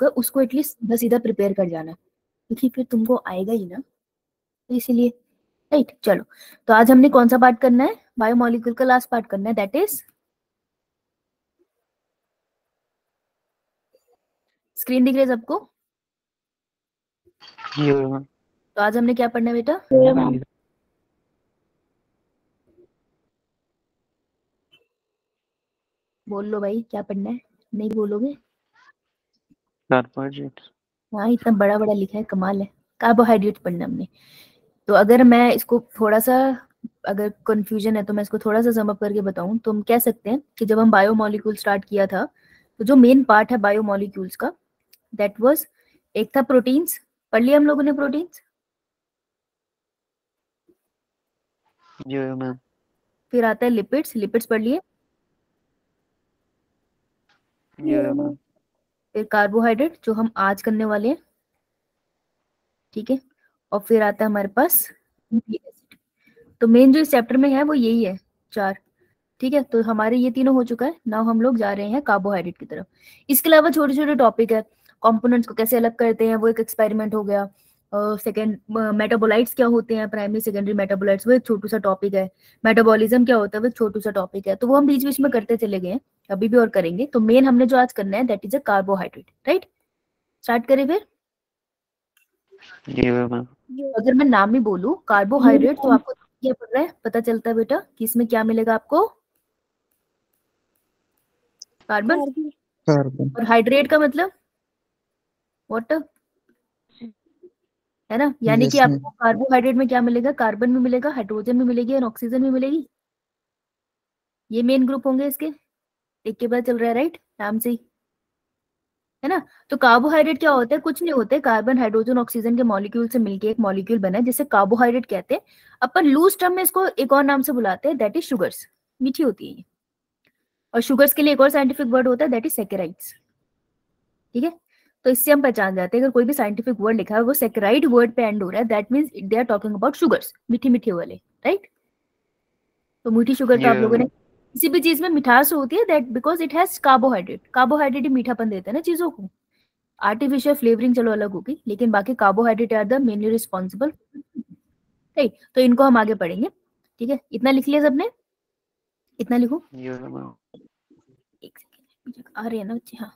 उसको एटलीस्ट सीधा सीधा प्रिपेयर कर जाना, क्योंकि फिर तुमको आएगा ही ना, तो इसीलिए। राइट, चलो तो आज हमने कौन सा पार्ट करना है? बायोमोलिक्यूल का लास्ट पार्ट करना है, दैट इज, स्क्रीन दिख रही है सबको? तो आज हमने क्या पढ़ना है बेटा? बोल लो भाई, क्या पढ़ना है? नहीं बोलोगे? कार्बोहाइड्रेट्स। हाँ, इतना बड़ा बड़ा लिखा है, कमाल है। कार्बोहाइड्रेट पढ़ना हमने। तो अगर मैं इसको थोड़ा सा, अगर कंफ्यूजन है तो मैं इसको थोड़ा सा सम अप करके बताऊं, तो हम कह सकते हैं कि जब हम बायोमोलिक्यूल स्टार्ट किया था, तो जो मेन पार्ट है बायोमोलिक्यूल्स का, दैट वाज, एक था प्रोटीन्स, पढ़ लिया हम लोगों ने प्रोटीन्स। मैम। फिर आता है लिपिड्स, लिपिड्स पढ़ लिए। मैम। फिर कार्बोहाइड्रेट जो हम आज करने वाले हैं, ठीक है। और फिर आता है हमारे पास न्यूक्लिक एसिड। तो मेन जो इस चैप्टर में है वो यही है, चार। ठीक है, तो हमारे ये तीनों हो चुका है। नाउ हम लोग जा रहे हैं कार्बोहाइड्रेट की तरफ। इसके अलावा छोटे छोटे टॉपिक है, कंपोनेंट्स को कैसे अलग करते हैं वो एक एक्सपेरिमेंट हो गया। सेकेंड, मेटाबोलाइट्स क्या होते हैं, प्राइमरी सेकेंडरी मेटाबोलाइट्स, वो एक छोटू सा टॉपिक है। मेटाबॉलिज्म क्या होता है, वो एक छोटू सा टॉपिक है। तो वो हम बीच बीच में करते चले गए हैं, अभी भी और करेंगे। तो मेन हमने जो आज करना है that is a carbohydrate, right. Start करें फिर। मैम। अगर मैं नाम ही बोलूं कार्बोहाइड्रेट, तो आपको क्या पड़ रहा है, पता चलता है बेटा कि इसमें क्या मिलेगा आपको? कार्बन। और हाइड्रेट का मतलब वाटर, है ना। यानी कि आपको कार्बोहाइड्रेट में क्या मिलेगा? कार्बन भी मिलेगा, हाइड्रोजन भी मिलेगी और ऑक्सीजन भी मिलेगी। ये मेन ग्रुप होंगे इसके, एक के बाद चल रहा है, राइट, नाम से ही, है ना। तो कार्बोहाइड्रेट क्या होता है? कुछ नहीं होते, कार्बन हाइड्रोजन ऑक्सीजन के मॉलिक्यूल से मिलके एक मॉलिक्यूल बना है जिसे कार्बोहाइड्रेट कहते हैं। अपन लूज टर्म में इसको एक और नाम से बुलाते हैं, दैट इज शुगर्स। मीठी होती है ये। और शुगर्स के लिए एक और साइंटिफिक वर्ड होता है, दैट इज सैकेराइड्स। ठीक है, तो इससे हम पहचान जाते हैं अगर कोई भी साइंटिफिक वर्ड लिखा है वो सैकेराइड वर्ड पे एंड हो रहा है, that means they are talking about sugars, मीठी मीठी वाले, राइट। तो मीठी शुगर तो आप लोगों ने, किसी भी चीज में मिठास होती है, that because it has carbohydrate. Carbohydrate ही मीठापन देते हैं ना चीजों को। आर्टिफिशियल फ्लेवरिंग चलो अलग होगी, लेकिन बाकी carbohydrate are the mainly responsible, right. तो इनको हम आगे पढ़ेंगे, ठीक है। इतना लिख लिया सबने? इतना लिखो। एक सेकेंड, आ रहे हैं ना बच्चे? हाँ,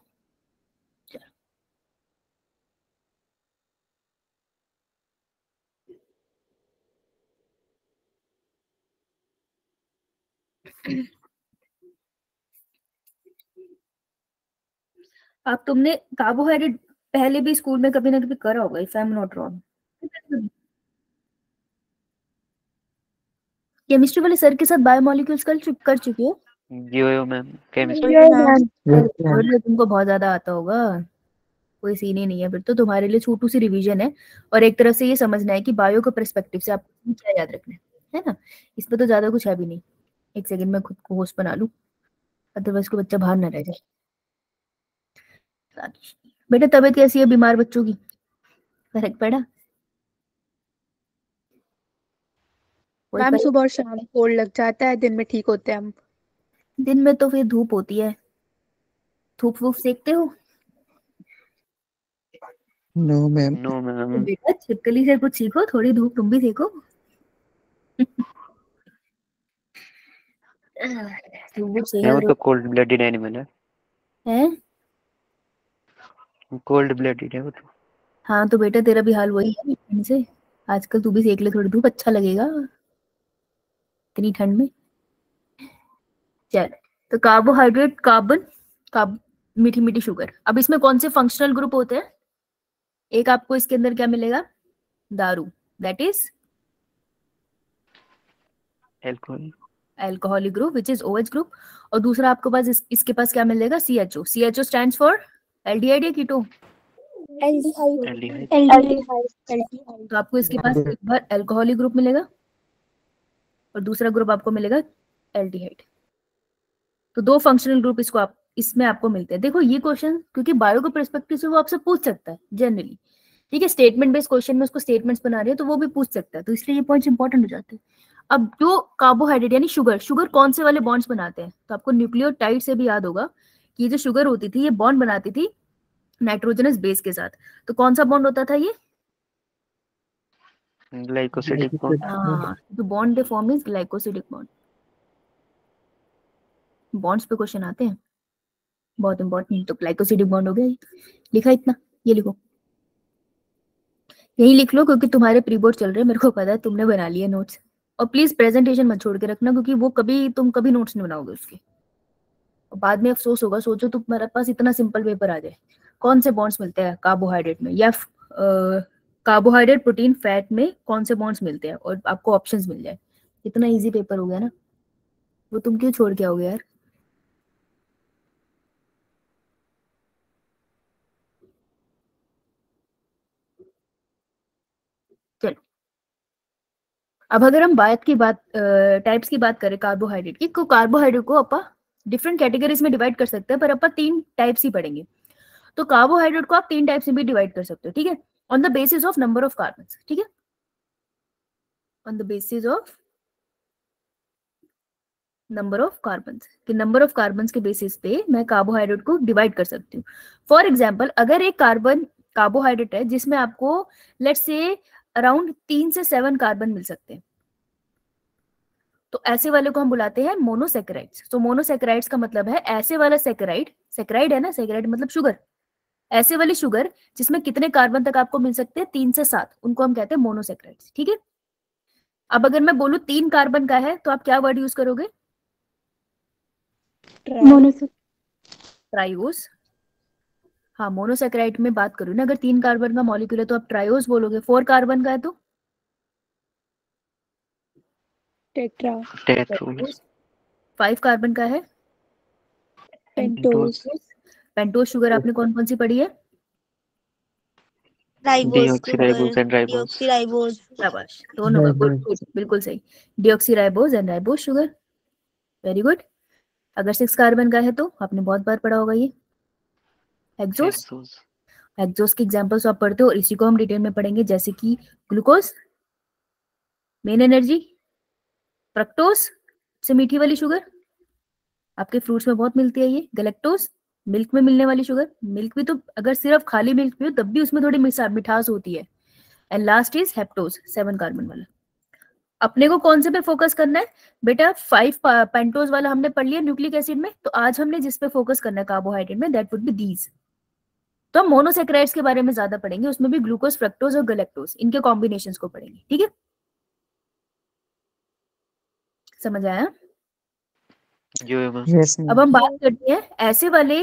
अब तुमने कार्बोहाइड्रेट पहले भी स्कूल में कभी ना कभी करा होगा, if I am not wrong. Chemistry वाले सर के साथ बायोमोलिक्यूल्स कर चुके हो? मैम। केमिस्ट्री। तुमको बहुत ज्यादा आता होगा, कोई सीन ही नहीं है फिर तो। तुम्हारे लिए छोटू सी रिवीजन है, और एक तरफ से ये समझना है कि बायो के पर्सपेक्टिव से आपको क्या याद रखना है ना। इसमें तो ज्यादा कुछ है भी नहीं। एक सेकंड में खुद को होस्ट बना लूं, अदरवाइज को बच्चा बाहर ना रह जाए। बेटा तबीयत कैसी है बीमार बच्चों की? फर्क पड़ा? कोई मैम फर्क? सुबह और शाम कोल्ड लग जाता है, दिन में ठीक होते हैं हम। दिन में तो फिर धूप होती है, धूप वूप सेकते हो? No ma'am. No ma'am. बेटा छिपकली से कुछ सीखो, थोड़ी धूप तुम भी सेको। धूप सेका वो करो। तो कोल्ड ब्लडेड एनिमल है। हैं? कोल्ड ब्लडेड है वो तो। हाँ तो बेटा तेरा भी हाल वही है ठंड से। आजकल तू भी सेक ले थोड़ी धूप, अच्छा लगेगा इतनी ठंड में। चल, तो कार्बोहाइड्रेट, कार्बन, कार्ब, मीठी मीठी शुगर। अब इसमें कौन से फंक्शनल ग्रुप होते हैं? एक आपको इसके अंदर क्या मिलेगा? दारू, that is alcohol. Alcoholic group which is OH group. और दूसरा आपके पास इसके पास क्या मिलेगा? CHO। CHO stands for aldehyde या कीटो? एल्डिहाइड। तो आपको इसके पास एक बार अल्कोहलिक ग्रुप मिलेगा और दूसरा ग्रुप आपको मिलेगा एल्डिहाइड। तो दो फंक्शनल ग्रुप इसको आप इसमें आपको मिलते हैं। देखो ये क्वेश्चन क्योंकि बायो के पर्सपेक्टिव से वो आपसे पूछ सकता है जनरली, ठीक है। स्टेटमेंट बेस्ड क्वेश्चन में उसको स्टेटमेंट्स बना रहे हो तो वो भी पूछ सकता है, तो इसलिए ये पॉइंट्स इंपॉर्टेंट हो जाते हैं। अब जो कार्बोहाइड्रेट यानी शुगर, शुगर कौन से वाले बॉन्ड्स बनाते हैं? तो आपको न्यूक्लियोटाइड से भी याद होगा कि ये जो शुगर होती थी ये बॉन्ड बनाती थी नाइट्रोजनस बेस के साथ। तो कौन सा बॉन्ड होता था ये? Glycosidic bond. हाँ, तो bond they form is glycosidic bond. Bonds पे क्वेश्चन आते हैं, बहुत इंपॉर्टेंट। तो ग्लाइकोसिडिक बॉन्ड हो गया ये। लिखा इतना, ये लिखो, यही लिख लो क्योंकि तुम्हारे प्री बोर्ड चल रहे हैं, मेरे को पता है तुमने बना लिए नोट्स। और प्लीज प्रेजेंटेशन मत छोड़ के रखना, क्योंकि वो तुम कभी नोट्स नहीं बनाओगे उसके, और बाद में अफसोस होगा। सोचो तुम्हारे पास इतना सिंपल पेपर आ जाए, कौन से बॉन्ड्स मिलते हैं कार्बोहाइड्रेट में, या कार्बोहाइड्रेट प्रोटीन फैट में कौन से बॉन्ड्स मिलते हैं, और आपको ऑप्शंस मिल जाए। इतना इजी पेपर हो गया ना, वो तुम क्यों छोड़ के आओगे यार? चलो, अब अगर हम टाइप्स की बात करें कार्बोहाइड्रेट की, तो कार्बोहाइड्रेट को अपन डिफरेंट कैटेगरीज में डिवाइड कर सकते हैं, पर अपन 3 टाइप्स ही पढ़ेंगे। तो कार्बोहाइड्रेट को आप 3 टाइप्स में भी डिवाइड कर सकते हो, ठीक है, on the basis of number of carbon, ठीक है, on the basis of number of carbon, कि नंबर ऑफ कार्बन के बेसिस पे मैं कार्बोहाइड्रेट को डिवाइड कर सकती हूँ। फॉर एग्जाम्पल, अगर एक कार्बोहाइड्रेट है जिसमें आपको लेट्स से अराउंड 3 से 7 कार्बन मिल सकते हैं, तो ऐसे वाले को हम बुलाते हैं मोनोसेकेराइड्स। तो मोनोसेकेराइड्स का मतलब है ऐसे वाला सेकेराइड, सेकेराइड है ना, सेकेराइड मतलब शुगर, ऐसे वाली शुगर जिसमें कितने कार्बन तक आपको मिल सकते हैं, 3 से 7, उनको हम कहते हैं मोनोसेकेराइड्स, ठीक है। अब अगर मैं बोलूं 3 कार्बन का है, तो आप क्या वर्ड यूज करोगे? ट्राइओस। हाँ, मोनोसेकेराइड में बात करूँ ना, अगर 3 कार्बन का मॉलिक्यूल है तो आप ट्राइओस बोलोगे। 4 कार्बन का है तो टेट्रोस। 5 कार्बन का है पेंटोस। पेंटोस शुगर आपने कौन कौन सी पढ़ी है? Deoxyribose and ribose. शाबाश, दोनों का गुड गुड, बिल्कुल सही। Deoxyribose and ribose sugar, very good. अगर 6 कार्बन का है तो आपने बहुत बार पढ़ा होगा ये हेक्सोस। हेक्सोस के एग्जांपल्स आप पढ़ते हो, और इसी को हम डिटेल में पढ़ेंगे, जैसे कि ग्लूकोज, मेन एनर्जी, फ्रक्टोज से मीठी वाली शुगर, आपके फ्रूट्स में बहुत मिलती है ये, गैलेक्टोज मिल्क में मिलने वाली शुगर, मिल्क भी तो अगर सिर्फ खाली मिल्क पियो तब भी उसमें थोड़ी मिठास होती है। And last is heptose, 7 carbon वाला। अपने को कौन से पे फोकस करना है बेटा? 5 पेंटोज वाला हमने पढ़ लिया न्यूक्लिक एसिड में, तो आज हमने जिस पे फोकस करना है कार्बोहाइड्रेट में, दैट वुड बी दीज। तो हम मोनोसेकेराइड्स के बारे में ज्यादा पढ़ेंगे, उसमें भी ग्लूकोज, फ्रक्टोज और गैलेक्टोज, इनके कॉम्बिनेशंस को पढ़ेंगे, ठीक है। समझ आया? अब हम बात करते हैं ऐसे वाले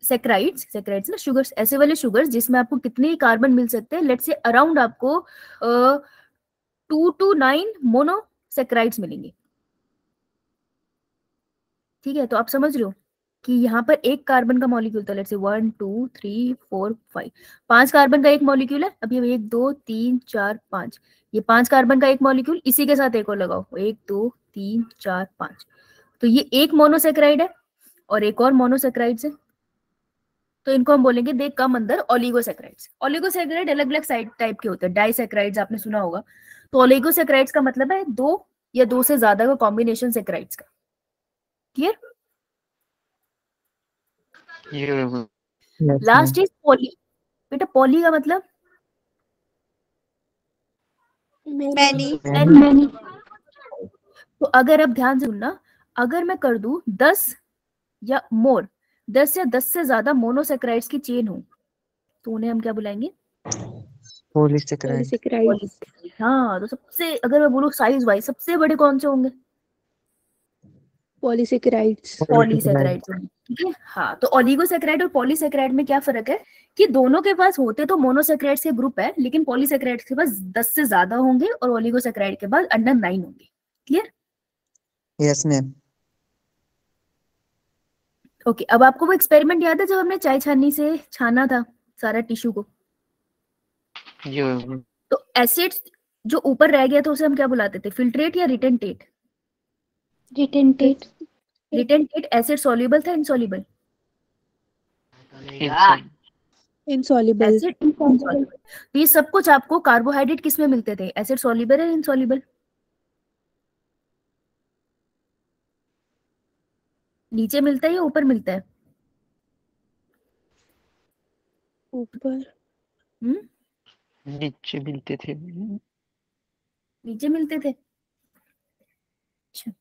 सेक्राइड्स ना, शुगर्स, ऐसे वाले शुगर्स जिसमें आपको कितने कार्बन मिल सकते हैं। लेट्स से अराउंड आपको 2 to 9 मोनोसेक्राइड्स मिलेंगे, ठीक है। तो आप समझ लो कि यहाँ पर एक कार्बन का मॉलिक्यूल था, लेट्स से 1 2 3 4 5, 5 कार्बन का एक मॉलिक्यूल है। अब ये 1 2 3 4 5, ये 5 कार्बन का एक मॉलिक्यूल, इसी के साथ एक और लगाओ, 1 2 3 4 5, तो ये एक मोनोसेक्राइड है और एक और मोनोसेक्राइड है, तो इनको हम बोलेंगे दे कम अंदर ओलिगोसेक्राइड्स। ओलिगोसेक्राइड अलग अलग साइड टाइप के होते हैं, डाइसेक्राइड्स आपने सुना होगा। तो ओलिगोसेक्राइड्स का मतलब है 2 या 2 से ज्यादा का कॉम्बिनेशन सेक्राइड्स का। क्लियर? Last is poly. बेटा पॉली का मतलब मैनी। तो अगर आप ध्यान से सुनना, अगर मैं कर दूं 10 या मोर, 10 या 10 से ज्यादा मोनोसेक्राइड्स की चेन हो, तो उन्हें हम क्या बुलाएंगे? पॉलीसेकेराइड। हाँ, तो सबसे, अगर मैं बोलूं साइज वाइज सबसे बड़े कौन से होंगे? पॉलीसेकेराइड्स। पॉलीसेकेराइड्स होंगे, ठीक है। हाँ, तो ओलिगोसेकेराइड और पॉलीसेकेराइड में क्या फर्क है कि दोनों के पास होते तो मोनोसेकेराइड्स के ग्रुप है, लेकिन पॉलीसेकेराइड्स के पास 10 से ज्यादा होंगे और ओलिगोसेकेराइड के पास अंडर 9 होंगे। क्लियर? Yes ma'am. ओके, अब आपको वो एक्सपेरिमेंट याद है जब हमने चाय छाननी से छाना था सारा टिश्यू को? तो एसिड जो ऊपर रह गया था उसे हम क्या बुलाते थे, फिल्ट्रेट या रिटेंटेट? रिटेंटेट एसिड सॉल्युबल था इनसॉल्युबल? इनसॉल्युबल। Acid insoluble. तो ये सब कुछ आपको कार्बोहाइड्रेट किस में मिलते थे, एसिड सॉल्युबल है इनसॉल्युबल? नीचे मिलता है या ऊपर मिलता है? ऊपर नीचे मिलते थे। नीचे मिलते थे। अच्छा,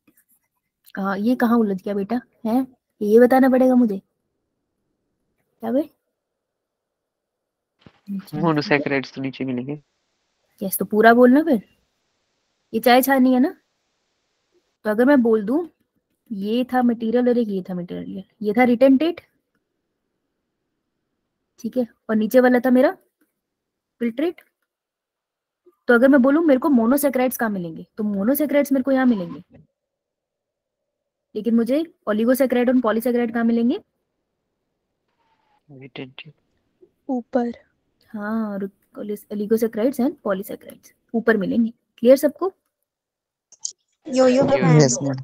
कहाँ ये कहाँ उलझ गया बेटा है, ये बताना पड़ेगा मुझे। क्या बे? मोनोसैकेराइड्स तो नीचे मिलेंगे। यस, तो पूरा बोलना फिर। ये चाय छानी है ना, तो अगर मैं बोल दूं ये था मटेरियल और एक ये था मटेरियल, ये था रिटेंटेट, ठीक है, और नीचे वाला था मेरा फिल्ट्रेट। तो अगर मैं बोलूं मेरे को मोनोसैकेराइड्स कहाँ मिलेंगे, तो मोनोसैकेराइड्स मेरे को यहाँ मिलेंगे, लेकिन मुझे ओलिगोसैकेराइड और पॉलीसैकेराइड कहाँ मिलेंगे? रिटेंटिव। ऊपर। हाँ, ओलिगोसैकेराइड्स एंड पॉलीसैकेराइड्स ऊपर मिलेंगे। क्लियर सबको? Yes, ma'am.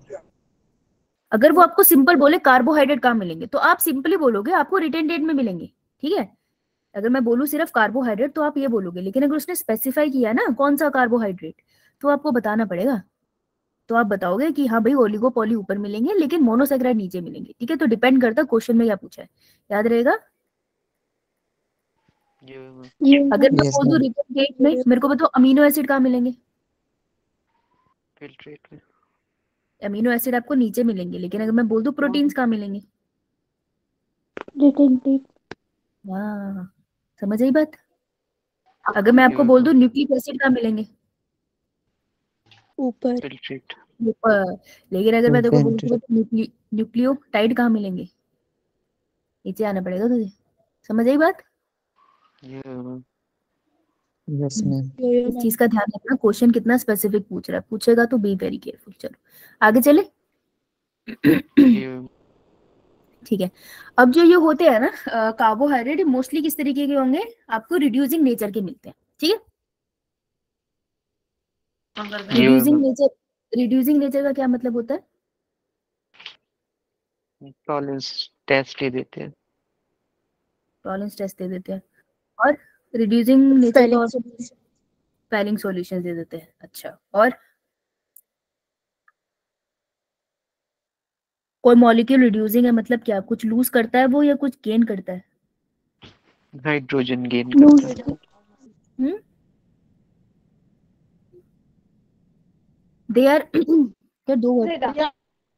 अगर वो आपको सिंपल बोले कार्बोहाइड्रेट कहाँ मिलेंगे, तो आप सिंपली बोलोगे आपको रिटेंटेट में मिलेंगे, ठीक है। अगर मैं बोलूँ सिर्फ कार्बोहाइड्रेट तो आप ये बोलोगे, लेकिन अगर उसने स्पेसिफाई किया ना कौन सा कार्बोहाइड्रेट, तो आपको बताना पड़ेगा। तो आप बताओगे कि हाँ भाई ओलिगो पॉली ऊपर मिलेंगे लेकिन मोनोसैकेराइड नीचे मिलेंगे, ठीक है। तो डिपेंड करता है क्वेश्चन में क्या पूछा है, याद रहेगा। अगर मैं Yes, बोल दूं ma'am. रिटेंटेट में मेरे को बताओ अमीनो एसिड कहाँ मिलेंगे, फिल्ट्रेट में। अमीनो एसिड आपको नीचे मिलेंगे, लेकिन अगर मैं बोल दूं प्रोटीन्स कहाँ मिलेंगे? रिटेंटेट। हाँ, समझ आई बात। अगर मैं आपको बोल दूं न्यूक्लिक एसिड कहाँ मिलेंगे? ऊपर। फिल्ट्रेट। ऊपर। लेकिन अगर मैं तेरे को बोलूं Retentive. न्यूक्लियोटाइड कहाँ मिलेंगे? नीचे आना पड़ेगा तुझे, समझ आई बात। Yes, ma'am. इस चीज का ध्यान रखना, क्वेश्चन कितना स्पेसिफिक पूछ रहा है, पूछेगा तो बी वेरी केयरफुल। चलो आगे चले। ठीक है, अब जो ये होते हैं ना कार्बोहाइड्रेट, मोस्टली किस तरीके के होंगे, आपको रिड्यूसिंग नेचर के मिलते हैं, ठीक है। रिड्यूसिंग नेचर का क्या मतलब होता है? टॉलरेंस टेस्ट दे देते हैं। टॉलरेंस टेस्ट दे देते हैं, और रिड्यूसिंग नेचर का फैलिंग सॉल्यूशन दे देते हैं। अच्छा, और कोई मॉलिक्यूल रिड्यूसिंग है मतलब क्या, कुछ लूज करता है वो या कुछ गेन करता है? हाइड्रोजन गेन करता है। दे आर क्या दो वर्ड,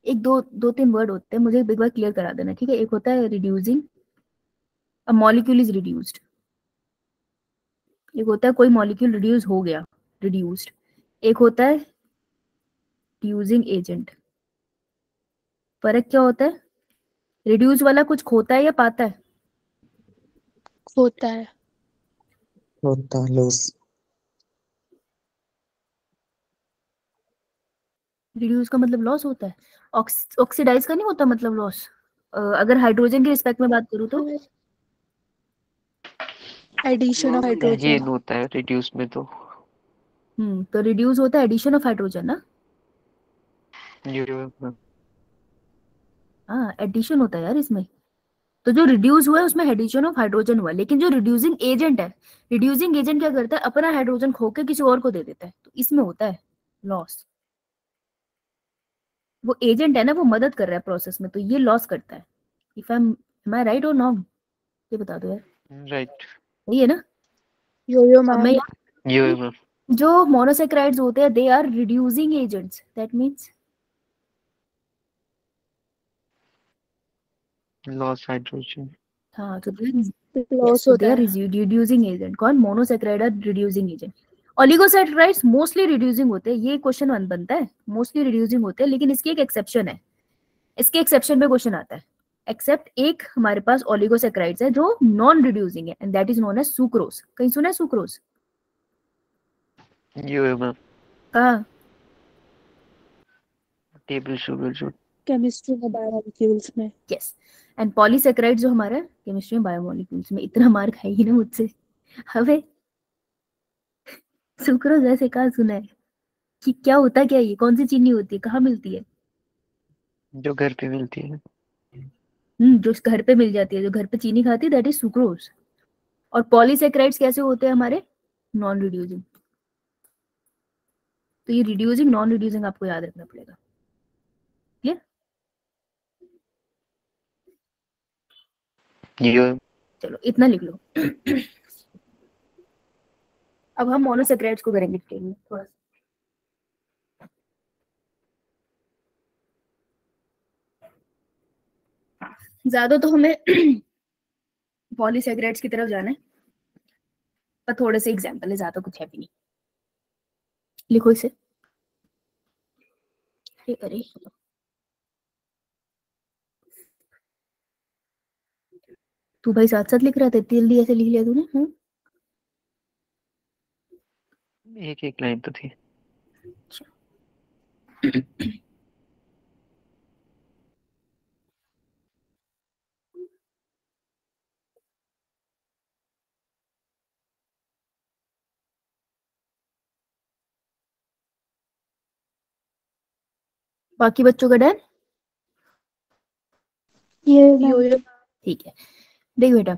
एक दो दो तीन वर्ड होते हैं, मुझे एक बार क्लियर करा देना, ठीक है। एक होता है reducing, a molecule is reduced. एक होता है कोई मॉलिक्यूल रिड्यूस हो गया, रिड्यूस्ड। एक होता है रिड्यूसिंग एजेंट। फर्क क्या होता है? रिड्यूस वाला कुछ खोता है या पाता है? होता है। होता लूज। रिड्यूस का मतलब लॉस होता है, ऑक्सीडाइज का नहीं होता मतलब लॉस। अगर हाइड्रोजन के रिस्पेक्ट में बात करूँ तो एडिशन ऑफ हाइड्रोजन। गेन होता है रिड्यूस में तो। तो रिड्यूस होता है एडिशन ऑफ हाइड्रोजन ना। हाँ, एडिशन होता है यार इसमें। तो जो रिड्यूस हुआ है उसमें एडिशन ऑफ हाइड्रोजन हुआ, लेकिन जो रिड्यूसिंग एजेंट है, रिड्यूसिंग एजेंट क्या करता है, अपना हाइड्रोजन खो के किसी और को दे देता है, तो इसमें होता है लॉस। वो एजेंट है ना, वो मदद कर रहा है प्रोसेस में, तो ये लॉस करता है। इफ आई राइट और नॉन्ग, ये बता दो यार। राइट। सही है ना। यो अब मैं मैम। जो मोनोसैकेराइड्स होते हैं they are reducing agents, that means loss hydrogen. हाँ, तो लॉस होता है। रिड्यूसिंग एजेंट कौन? Monosaccharide are reducing agent. Oligosaccharides mostly reducing होते हैं, ये क्वेश्चन वन बनता है, मोस्टली रिड्यूसिंग होते हैं, लेकिन इसकी एक एक्सेप्शन है। इसके एक्सेप्शन पे क्वेश्चन आता है, एक्सेप्ट एक हमारे पास ओलिगोसैकेराइड्स है जो नॉन रिड्यूसिंग है, and that is known as sucrose. कहीं सुना है सुक्रोज? मैम। कहाँ? टेबल शुगर जो। केमिस्ट्री में बायोमॉलिक्यूल्स में। यस। एंड पॉलीसैकेराइड जो हमारा केमिस्ट्री में बायोमॉलिक्यूल्स में, इतना मार्क है ही ना मुझसे। हमें सुक्रोज ऐसे कहाँ सुना है कि क्या होता है, क्या ये कौन सी चीनी होती है, कहाँ मिलती है? जो घर पे मिलती है। जो घर पे मिल जाती है, जो घर पे चीनी खाती है, दैट इज सुक्रोज। और पॉलीसैकेराइड्स कैसे होते हैं हमारे? Non reducing. तो ये रिड्यूसिंग नॉन रिड्यूसिंग आपको याद रखना पड़ेगा। क्लियर? ये चलो इतना लिख लो। अब हम मोनोसेक्राइड्स को करेंगे डिटेल में थोड़ा सा। ज्यादा तो हमें पॉलीसेक्राइड्स की तरफ जाना है, पर थोड़े से एग्जांपल है, ज्यादा कुछ है भी नहीं। लिखो इसे। अरे तू भाई साथ साथ लिख रहा था, इतनी जल्दी ऐसे लिख लिया तूने? एक एक लाइन तो थी। बाकी बच्चों का डन? ये मैम। ठीक है। देख बेटा,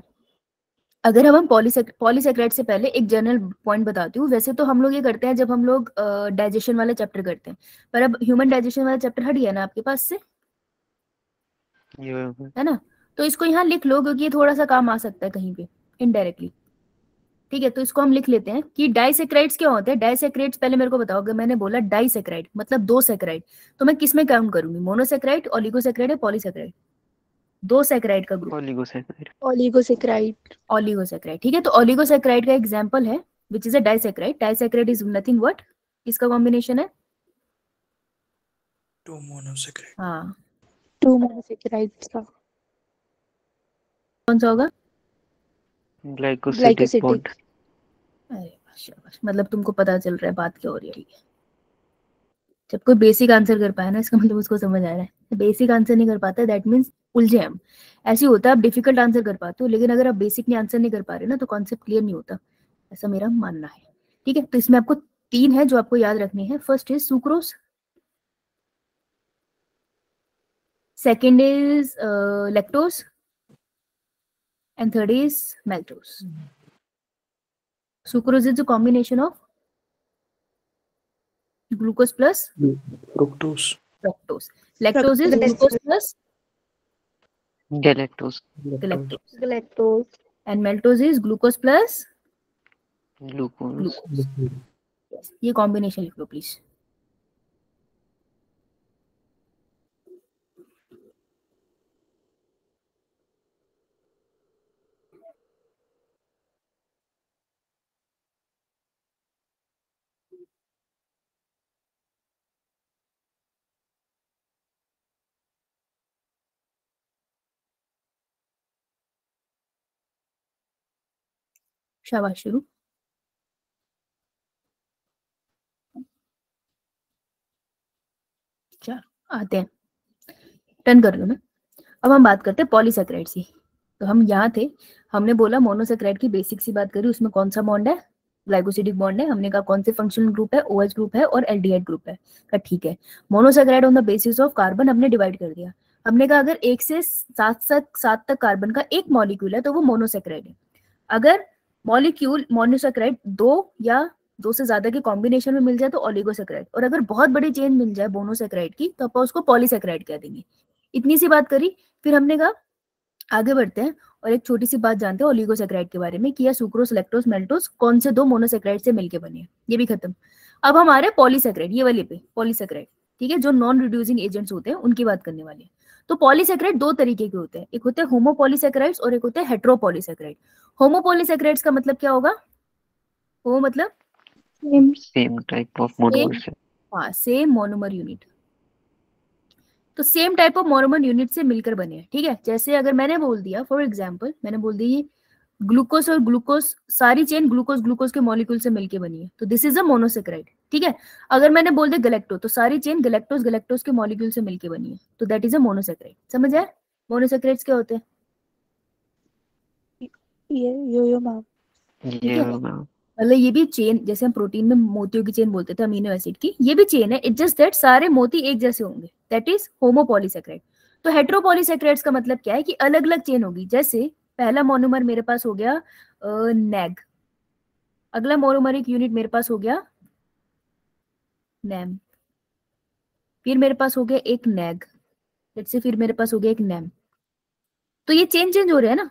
अगर हम पॉलीसेक्राइड से पहले एक जनरल पॉइंट बताती हूँ। वैसे तो हम लोग ये करते हैं जब हम लोग डाइजेशन वाला चैप्टर करते हैं, पर अब ह्यूमन डाइजेशन वाला चैप्टर हट गया ना आपके पास से, ये है ना? तो इसको यहाँ लिख लो, क्योंकि ये थोड़ा सा काम आ सकता है कहीं पे इनडायरेक्टली। ठीक है, तो इसको हम लिख लेते हैं कि डाइसेक्राइड्स क्या होते हैं। डाइसेक्राइड्स पहले मेरे को बताओ, अगर मैंने बोला डाइसेक्राइड मतलब दो सेक्राइड, तो मैं किस में काउंट करूंगी? मोनोसेक्राइड, ओलिगोसेक्राइड या पॉलीसेक्राइड? दो सेक्राइड का ग्रुप, ओलिगोसेक्राइड। ओलिगोसेक्राइड। ओलिगोसेक्राइड। ठीक है, तो ओलिगोसेक्राइड का एग्जांपल है which is a disaccharide. Disaccharide is nothing but, किसका कॉम्बिनेशन है? Two monosaccharide. हाँ, 2 मोनोसेक्राइड्स का। कौन सा होगा? Glycosidic glycosidic. बॉन्ड। अरे शाबाश, मतलब तुमको पता चल रहा है बात क्या हो रही है। ठीक है, जब कोई बेसिक आंसर कर पाया ना, इसका मतलब उसको समझ आ रहा है। बेसिक आंसर नहीं कर पाता दैट मीन्स उलझे हम। ऐसे होता है, आप डिफिकल्ट आंसर कर पाते हो, लेकिन अगर आप बेसिक नहीं आंसर नहीं कर पा रहे ना, तो कॉन्सेप्ट क्लियर नहीं होता, ऐसा मेरा मानना है। ठीक है, तो इसमें आपको तीन है जो आपको याद रखनी है। First is sucrose, second is lactose, and third is maltose. Sucrose is a combination of glucose plus fructose. fructose. Lactose is glucose plus galactose. galactose. Galactose. And maltose is glucose plus glucose. glucose. Yes. ये combination लिख लो please. शाबाश, शुरू। चलो आते हैं, turn कर लो ना। अब हम बात करते हैं पॉलीसेक्राइड्स की। तो हम यहाँ थे, हमने बोला मोनोसेक्राइड की बेसिक सी बात करी, उसमें कौन सा बॉन्ड है? ग्लाइकोसिडिक बॉन्ड है। हमने कहा कौन से फंक्शनल ग्रुप है? OH ग्रुप है और एल्डिहाइड ग्रुप है। कहा ठीक है, monosaccharide on the basis of carbon हमने डिवाइड कर दिया। हमने कहा अगर 1 से 7 तक कार्बन का एक मॉलिक्यूल है तो वो मोनोसेक्राइड है। अगर मॉलिक्यूल मोनोसेक्राइड दो या दो से ज्यादा के कॉम्बिनेशन में मिल जाए तो ओलिगोसेक्राइड, और अगर बहुत बड़ी चेन मिल जाए मोनोसेक्राइड की तो अपन उसको पॉलीसेक्राइड कह देंगे। इतनी सी बात करी, फिर हमने कहा आगे बढ़ते हैं और एक छोटी सी बात जानते हैं ओलिगोसेक्राइड के बारे में, कि यह सुक्रोज, लैक्टोज, मेल्टोज कौन से दो मोनोसेक्राइड से मिलके बने हैं। ये भी खत्म। अब हमारे पॉलीसेक्राइड, ये वाले पे पॉलीसेक्राइड, ठीक है, जो नॉन रिड्यूसिंग एजेंट्स होते हैं उनकी बात करने वाले हैं। तो पॉलीसेक्राइड दो तरीके के होते हैं, एक होते हैं होमोपॉलीसेक्राइड्स और एक होते हैं हेट्रोपॉलीसेक्राइड। होमोपॉलीसेक्राइड्स का मतलब क्या होगा? वो मतलब सेम टाइप ऑफ मोनोमर से। हाँ, सेम मोनोमर यूनिट। तो same type of monomer unit से मिलकर बने हैं। ठीक है, जैसे अगर मैंने बोल दिया फॉर एग्जांपल, मैंने बोल दिया ये ग्लूकोज और ग्लूकोज, सारी चेन ग्लूकोज ग्लूकोज के मॉलिक्यूल से मिलकर बनी है, तो दिस इज अ मोनोसेक्राइड। ठीक है, अगर मैंने बोल दिया गलेक्टो, तो सारी चेन गलेक्टोज गलेक्टोज के मॉलिक्यूल से मिलकर बनी है, तो दैट इज अ मोनोसेक्राइड। समझ आया? मोनोसेक्राइड्स क्या होते हैं? ये यो मैम। ठीक ये है, होगा। मतलब ये भी चेन, जैसे हम प्रोटीन में मोतियों की चेन बोलते थे अमीनो एसिड की, ये भी चेन है। इट जस्ट दैट सारे मोती एक जैसे होंगे, दैट इज होमोपॉलीसेक्राइड। तो हेट्रोपॉलीसेक्राइड्स का मतलब क्या है कि अलग अलग चेन होगी। जैसे पहला मोनोमर मेरे पास हो गया नैग, अगला मोनोमरिक यूनिट मेरे पास हो गया नैम, फिर मेरे पास हो गया एक नैग, लेट्स से फिर मेरे पास हो गया एक नैम। तो ये चेंज हो रहे हैं ना,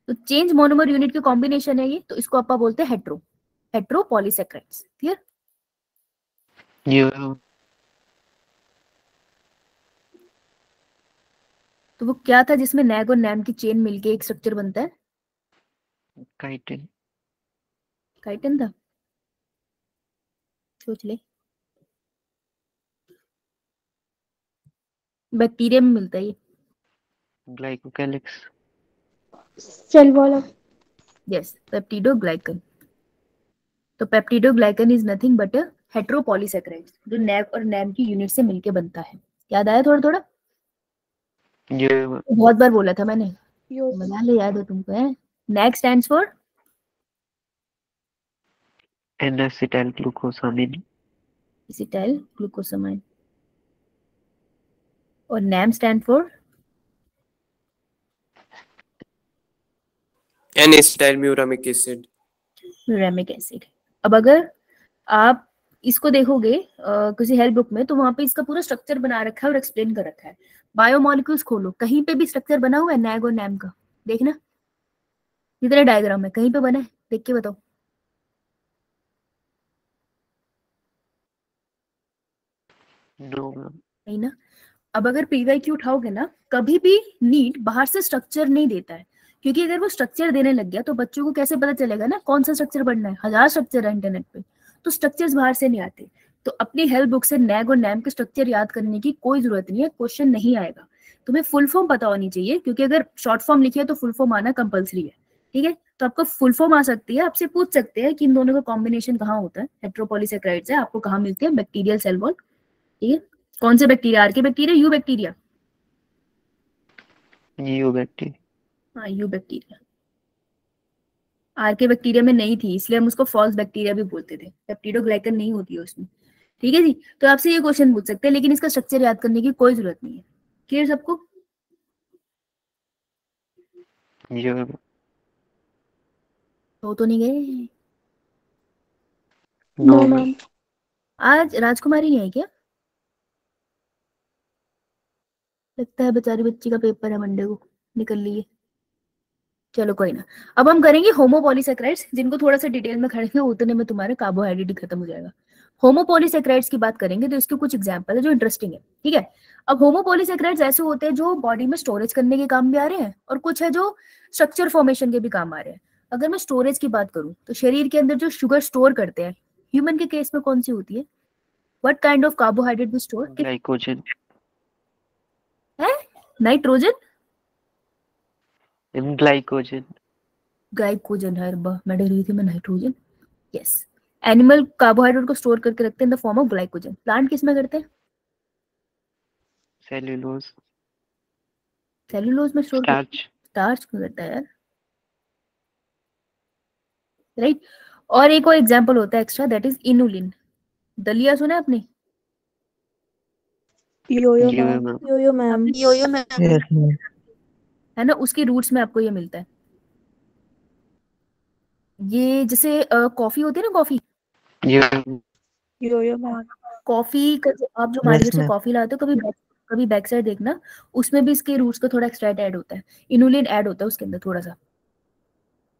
तो चेंज मोनोमर यूनिट के कॉम्बिनेशन है ये, तो इसको अपन बोलते हैं हेट्रो पॉलीसेक्राइड्स। क्लियर? यो तो वो क्या था जिसमें नैग और नैम की चेन मिलके एक स्ट्रक्चर बनता है? काइटिन। काइटिन था, सोच ले। बैक्टीरिया में मिलता है ये। Glycocalyx. Cell wall. Yes, peptidoglycan. तो peptidoglycan is nothing but a heteropolysaccharides जो नैग और नैम की यूनिट से मिलके बनता है। याद आया थोड़ा थोड़ा? यो बहुत बार बोला था मैंने, यो मजा ले, याद है तुमको? है NAG stands for N acetyl glucosamine. Acetyl glucosamine, और NAM stand for N-acetyl muramic acid. Muramic acid. अब अगर आप इसको देखोगे किसी हेल्प बुक में, तो वहां पे इसका पूरा स्ट्रक्चर बना रखा है और एक्सप्लेन कर रखा है। बायोमोलिक्यूल्स खोलो, कहीं पे भी स्ट्रक्चर बना हुआ है नैग और नैम का? देखना, जितने डायग्राम है कहीं पे बना है, देख के बताओ। No ma'am. नहीं ना? अब अगर पीवाईक्यू उठाओगे ना, कभी भी नीट बाहर से स्ट्रक्चर नहीं देता है, क्योंकि अगर वो स्ट्रक्चर देने लग गया तो बच्चों को कैसे पता चलेगा ना कौन सा स्ट्रक्चर पढ़ना है? हजार स्ट्रक्चर है इंटरनेट पे, तो स्ट्रक्चर्स बाहर से नहीं आते। तो अपनी हेल्प बुक से नैग और नैम के स्ट्रक्चर याद करने की कोई जरूरत नहीं है, क्वेश्चन नहीं आएगा। तुम्हें फुल फॉर्म पता होनी चाहिए, क्योंकि अगर शॉर्ट फॉर्म लिखी है तो फुल फॉर्म आना कंपलसरी है। ठीक है, तो आपको फुल फॉर्म आ सकती है, आपसे पूछ सकते हैं कि इन दोनों का कॉम्बिनेशन कहाँ होता है। हेट्रोपॉलीसेक्राइड्स है, आपको कहाँ मिलती है? Bacterial cell wall. ठीक है, कौन से bacteria? Archaebacteria, eubacteria? Eubacteria. हाँ, eubacteria. Archaebacteria में नहीं थी, इसलिए हम उसको फॉल्स बैक्टीरिया भी बोलते थे। पेप्टिडोग्लाइकन नहीं होती है उसमें। ठीक है जी, तो आपसे ये क्वेश्चन पूछ सकते हैं, लेकिन इसका स्ट्रक्चर याद करने की कोई जरूरत नहीं है। क्लियर सबको? यो तो नहीं गए? No no ma'am. मैम। आज राजकुमारी नहीं आई क्या? लगता है बेचारी बच्ची का पेपर है मंडे को, निकल लिए। चलो कोई ना, अब हम करेंगे होमोपॉलीसेक्राइड्स, जिनको थोड़ा सा डिटेल में खड़ेंगे उतने में तुम्हारे कार्बोहाइड्रेट खत्म हो जाएगा। होमोपॉलीसेक्राइड्स की बात करेंगे तो इसके कुछ एग्जांपल है जो इंटरेस्टिंग है। ठीक है, अब होमोपॉलीसेक्राइड्स ऐसे होते हैं जो बॉडी में स्टोरेज करने के काम भी आ रहे हैं, और कुछ है जो स्ट्रक्चर फॉर्मेशन के भी काम आ रहे हैं। अगर मैं स्टोरेज की बात करूं तो शरीर के अंदर जो शुगर स्टोर करते हैं, ह्यूमन के केस में कौन सी होती है? What kind of carbohydrate we store? Glycogen. है नाइट्रोजन? ग्लाइकोजन। ग्लाइकोजन है, मैं डर रही थी मैं नाइट्रोजन। यस, एनिमल कार्बोहाइड्रेट को स्टोर करके रखते हैं in the form of glycogen. Plant किस में करते हैं? सेल्यूलोज। सेलुलोज में स्टोर करते हैं। स्टार्च। स्टार्च में करता है यार, राइट। और एक और एग्जांपल होता है एक्स्ट्रा, दैट इज इनुलिन। दलिया सुना है आपने? Yoyo yo ma'am. Ma'am. Yoyo ma'am. Yoyo ma'am. Yes ma'am. है ना, उसके रूट्स में आपको ये मिलता है। ये जैसे कॉफी होती है ना, कॉफी, यो योयो मैम। कॉफी का आप जो मार्केट यस से मैम। कॉफी लाते हो, कभी बैक साइड देखना, उसमें भी इसके रूट्स का थोड़ा एक्सट्रैक्ट ऐड होता है। इनुलिन ऐड होता है उसके अंदर थोड़ा सा।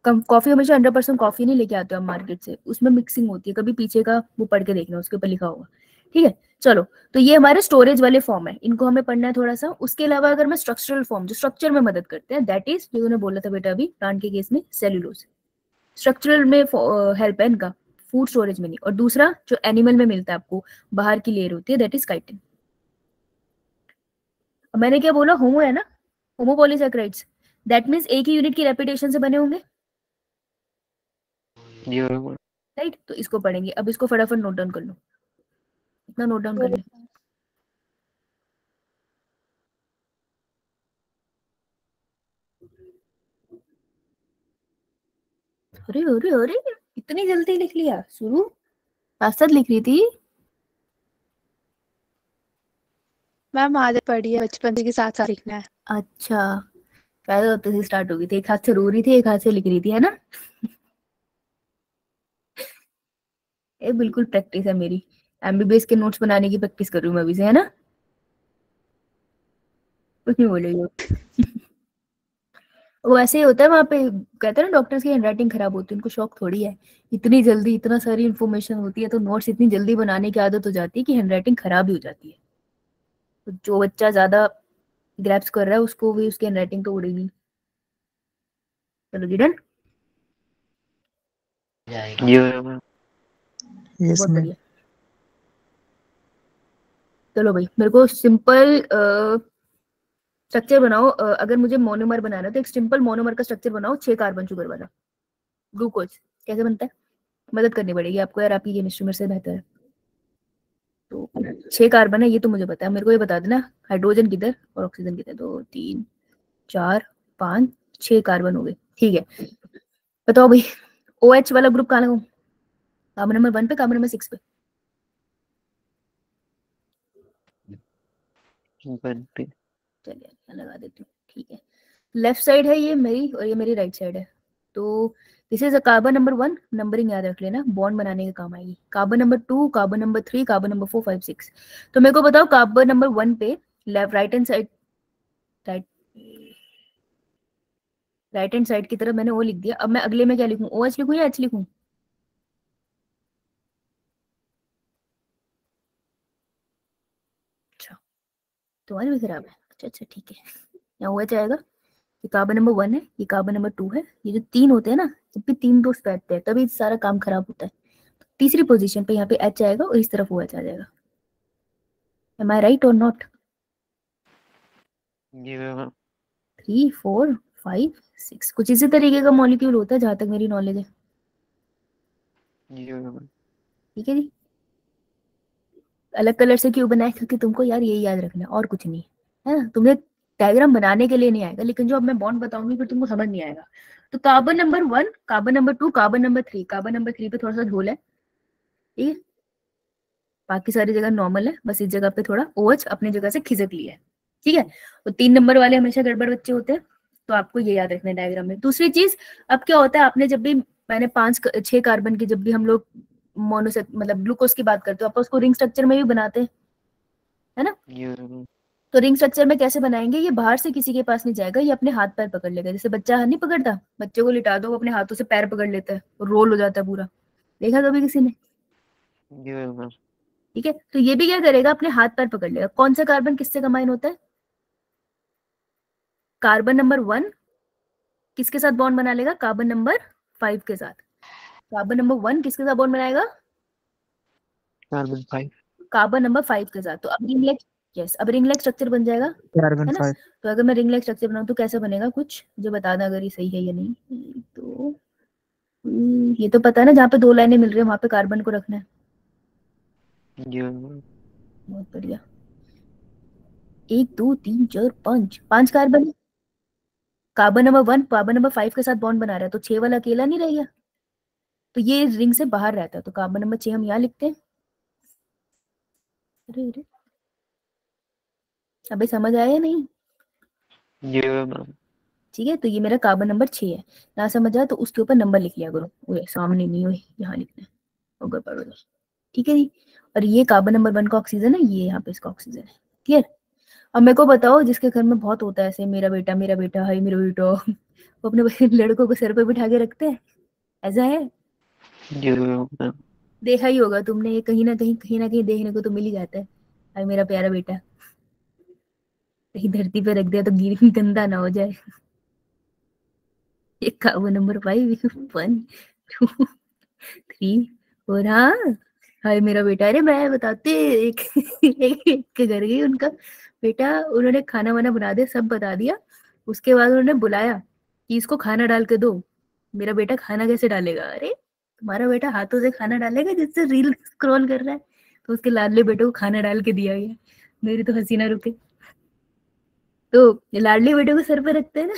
कॉफी हमेशा 100% कॉफी नहीं लेके आते हो हम मार्केट से, उसमें मिक्सिंग होती है। कभी पीछे का वो पढ़ के देखना, उसके ऊपर लिखा होगा। ठीक है, चलो, तो ये हमारे स्टोरेज वाले फॉर्म है, इनको हमें पढ़ना है थोड़ा सा। उसके अलावा अगर मैं स्ट्रक्चरल फॉर्म, जो स्ट्रक्चर में मदद करते हैं, दैट इज जो उन्होंने बोला था बेटा अभी प्लांट के केस में, सेल्यूलोज। स्ट्रक्चरल में हेल्प है इनका, फूड स्टोरेज में नहीं। और दूसरा जो एनिमल में मिलता है आपको, बाहर की लेयर होती है, दैट इज काइटिन। मैंने क्या बोला? होमो है ना, होमोपॉलीसैकेराइड्स, दैट मीन्स एक ही यूनिट की रेपिटेशन से बने होंगे, यो राइट। तो इसको पढ़ेंगे। अब इसको फटाफट नोट डाउन कर लो, इतना नोट डाउन कर ले। अरे अरे अरे, इतनी जल्दी लिख लिया? शुरू साथ साथ लिख रही थी। मैम आदत पड़ी है बचपन से कि साथ साथ लिखना है। अच्छा, पैदा होते से स्टार्ट हो गई थी, एक हाथ से रो रही थी एक हाथ से लिख रही थी, है ना? ये बिल्कुल प्रैक्टिस है मेरी, एमबीबीएस के नोट्स बनाने की प्रैक्टिस कर रही हूँ मैं अभी से, है ना? कुछ नहीं बोलेगी। वो ऐसे ही होता है वहाँ पे, कहते हैं ना डॉक्टर्स की हैंडराइटिंग खराब होती है, उनको शौक थोड़ी है, इतनी जल्दी इतना सारी इन्फॉर्मेशन होती है तो नोट्स इतनी जल्दी बनाने की आदत हो जाती है कि हैंडराइटिंग खराब ही हो जाती है। तो जो बच्चा ज्यादा ग्रैप्स कर रहा है उसको भी उसकी हैंडराइटिंग तो उड़ेगी। चलो जी डन। Yeah. यस बहुत मैम। बढ़िया। चलो भाई मेरे को सिंपल स्ट्रक्चर बनाओ। अगर मुझे मोनोमर बनाना है तो एक सिंपल मोनोमर का स्ट्रक्चर बनाओ 6 कार्बन शुगर वाला ग्लूकोज। कैसे बनता है? मदद करनी पड़ेगी आपको यार, आपकी केमिस्ट्री मेरे से बेहतर है। तो 6 कार्बन है ये तो मुझे पता है, मेरे को ये बता देना हाइड्रोजन किधर और ऑक्सीजन किधर। 2 3 4 5 6 कार्बन हो गए, ठीक है। बताओ भाई OH वाला ग्रुप कहाँ लगाऊं? कार्बन नंबर 1 पे, कार्बन नंबर 6 पे? But चलिए यहाँ लगा देती हूँ, ठीक है। लेफ्ट साइड है ये मेरी और ये मेरी राइट साइड है। तो this is a carbon number 1, numbering याद रख लेना, बॉन्ड बनाने के काम आएगी। Carbon number 2, carbon number 3, carbon number 4 5 6। तो मेरे को बताओ कार्बन नंबर 1 पे left right hand side, right hand side की तरफ मैंने वो लिख दिया। अब मैं अगले में क्या लिखूं? OH लिखूं या H लिखूं? अच्छा तुम्हारी भी खराब है, अच्छा अच्छा ठीक है। यहाँ OH आएगा, ये कार्बन नंबर 1 है, ये कार्बन नंबर 2 है। ये जो तीन होते हैं ना, जब भी तीन दोस्त बैठते हैं तभी सारा काम खराब होता है। तीसरी पोजीशन पे यहाँ पे H आएगा और इस तरफ OH आ जाएगा। एम आई राइट और नॉट? yeah. 3 4 5 6 कुछ इसी तरीके का मॉलिक्यूल होता है जहां तक मेरी नॉलेज है, Yeah. ठीक है जी। अलग कलर से क्यों बनाया? क्योंकि तुमको यार यही याद रखना है और कुछ नहीं है ना। तुम्हें डायग्राम बनाने के लिए नहीं आएगा, लेकिन जो अब मैं बॉन्ड बताऊंगी फिर तुमको समझ नहीं आएगा। तो carbon number 1, carbon number 2, carbon number 3, carbon number 3 पे थोड़ा सा झोल है, ठीक है। बाकी सारी जगह नॉर्मल है, बस इस जगह पे थोड़ा OH अपनी जगह से खिसक लिया है, ठीक है। तो 3 नंबर वाले हमेशा गड़बड़ बच्चे होते हैं, तो आपको ये याद रखना है डायग्राम में। दूसरी चीज, अब क्या होता है, आपने जब भी मैंने 6 कार्बन की जब भी हम लोग मोनोसेट मतलब ग्लूकोज की बात करते हो, आप उसको रिंग स्ट्रक्चर में भी बनाते हैं, है ना। Yeah. तो रिंग स्ट्रक्चर में कैसे बनाएंगे? ये बाहर से किसी के पास नहीं जाएगा, ये अपने हाथ पैर पकड़ लेगा। जैसे बच्चा हाथ नहीं पकड़ता, बच्चे को लिटा दो वो अपने हाथों से पैर पकड़ लेता है, रोल हो जाता है पूरा, देखा कभी किसी ने? Yeah. ठीक है। तो ये भी क्या करेगा, अपने हाथ पैर पकड़ लेगा। कौन सा कार्बन किससे कंबाइन होता है? कार्बन नंबर 1 किसके साथ बॉन्ड बना लेगा? कार्बन नंबर 5 के साथ। कार्बन नंबर 1 किसके साथ बॉन्ड बनाएगा? Carbon 5. कार्बन नंबर 5 के साथ। तो अब रिंग लाइक, यस, अब रिंग लाइक स्ट्रक्चर बन जाएगा, कार्बन है ना। 5। तो अगर मैं रिंग लाइक स्ट्रक्चर बनाऊं तो कैसे बनेगा, कुछ मुझे बता दें अगर ये सही है या नहीं। तो ये तो पता है ना, जहाँ पे 2 लाइनें मिल रही है वहां पे कार्बन को रखना है। Yeah. बहुत बढ़िया। 1 2 3 4 5 कार्बन है। कार्बन नंबर 1 कार्बन नंबर 5 के साथ बॉन्ड बना रहा है, तो 6 वाला अकेला नहीं रह गया, तो ये रिंग से बाहर रहता है। तो कार्बन नंबर 6 हम यहाँ लिखते हैं। अरे अरे अबे समझ आया या नहीं? Yeah. ठीक है, तो ये मेरा कार्बन नंबर 6 है। ना समझ आया तो उसके ऊपर नंबर लिख लिया करो, ओए सामने नहीं, ओए यहाँ लिखना है, होगा पढ़ो, ठीक है जी। और ये कार्बन नंबर 1 का ऑक्सीजन है, ये यहाँ पे इसका ऑक्सीजन है, क्लियर। अब मेरे को बताओ, जिसके घर में बहुत होता है ऐसे, मेरा बेटा हाय मेरा बेटा, वो अपने लड़कों को सर पे बिठा के रखते हैं, ऐसा है? Yeah. देखा ही होगा तुमने, ये कहीं ना कहीं देखने को तो मिल ही जाता है, हाय मेरा प्यारा बेटा। कहीं धरती पे रख दिया तो गिर गंदा ना हो जाए। ये कार्बन नंबर 5 1 2 3 और हाँ, हाय मेरा बेटा। अरे मैं बताते एक के घर गई, उनका बेटा, उन्होंने खाना वाना बना दिया, सब बता दिया। उसके बाद उन्होंने बुलाया कि इसको खाना डाल के दो। मेरा बेटा खाना कैसे डालेगा? अरे तुम्हारा बेटा हाथों से खाना डालेगा जिससे रील स्क्रॉल कर रहा है। तो उसके लाडले बेटे को खाना डाल के दिया गया। मेरी तो हंसी ना रुके। तो लाडले बेटे को सर पे रखते हैं ना।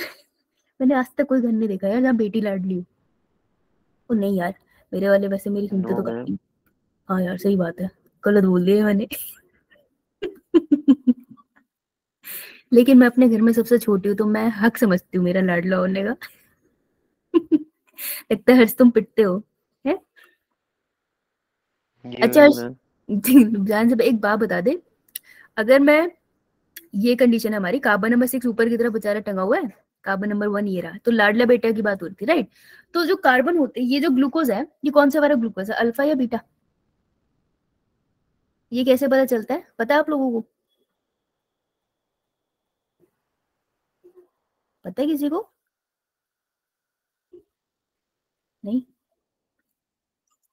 मैंने आज तक कोई घर नहीं देखा यार जहाँ बेटी लाडली हो। ओ नहीं यार, मेरे वाले वैसे मेरी सुनते No, तो man. काफी। हाँ यार सही बात है, गलत बोल दिया मैंने। लेकिन मैं अपने घर में सबसे छोटी हूँ तो मैं हक समझती हूँ मेरा लाडला होने का। लगता है हर्ष तुम पिटते हो, है? अच्छा Yeah, हर्ष, man. जान से एक बात बता दे, अगर मैं, ये कंडीशन है हमारी, कार्बन नंबर 6 ऊपर की तरफ बेचारा टंगा हुआ है, कार्बन नंबर 1 ये रहा, तो लाडला बेटा की बात होती है, राइट। तो जो कार्बन होते हैं, ये जो ग्लूकोज है, ये कौन सा वाला ग्लूकोज है, अल्फा या बीटा? ये कैसे पता चलता है, पता है आप लोगों को? पता है किसी को? नहीं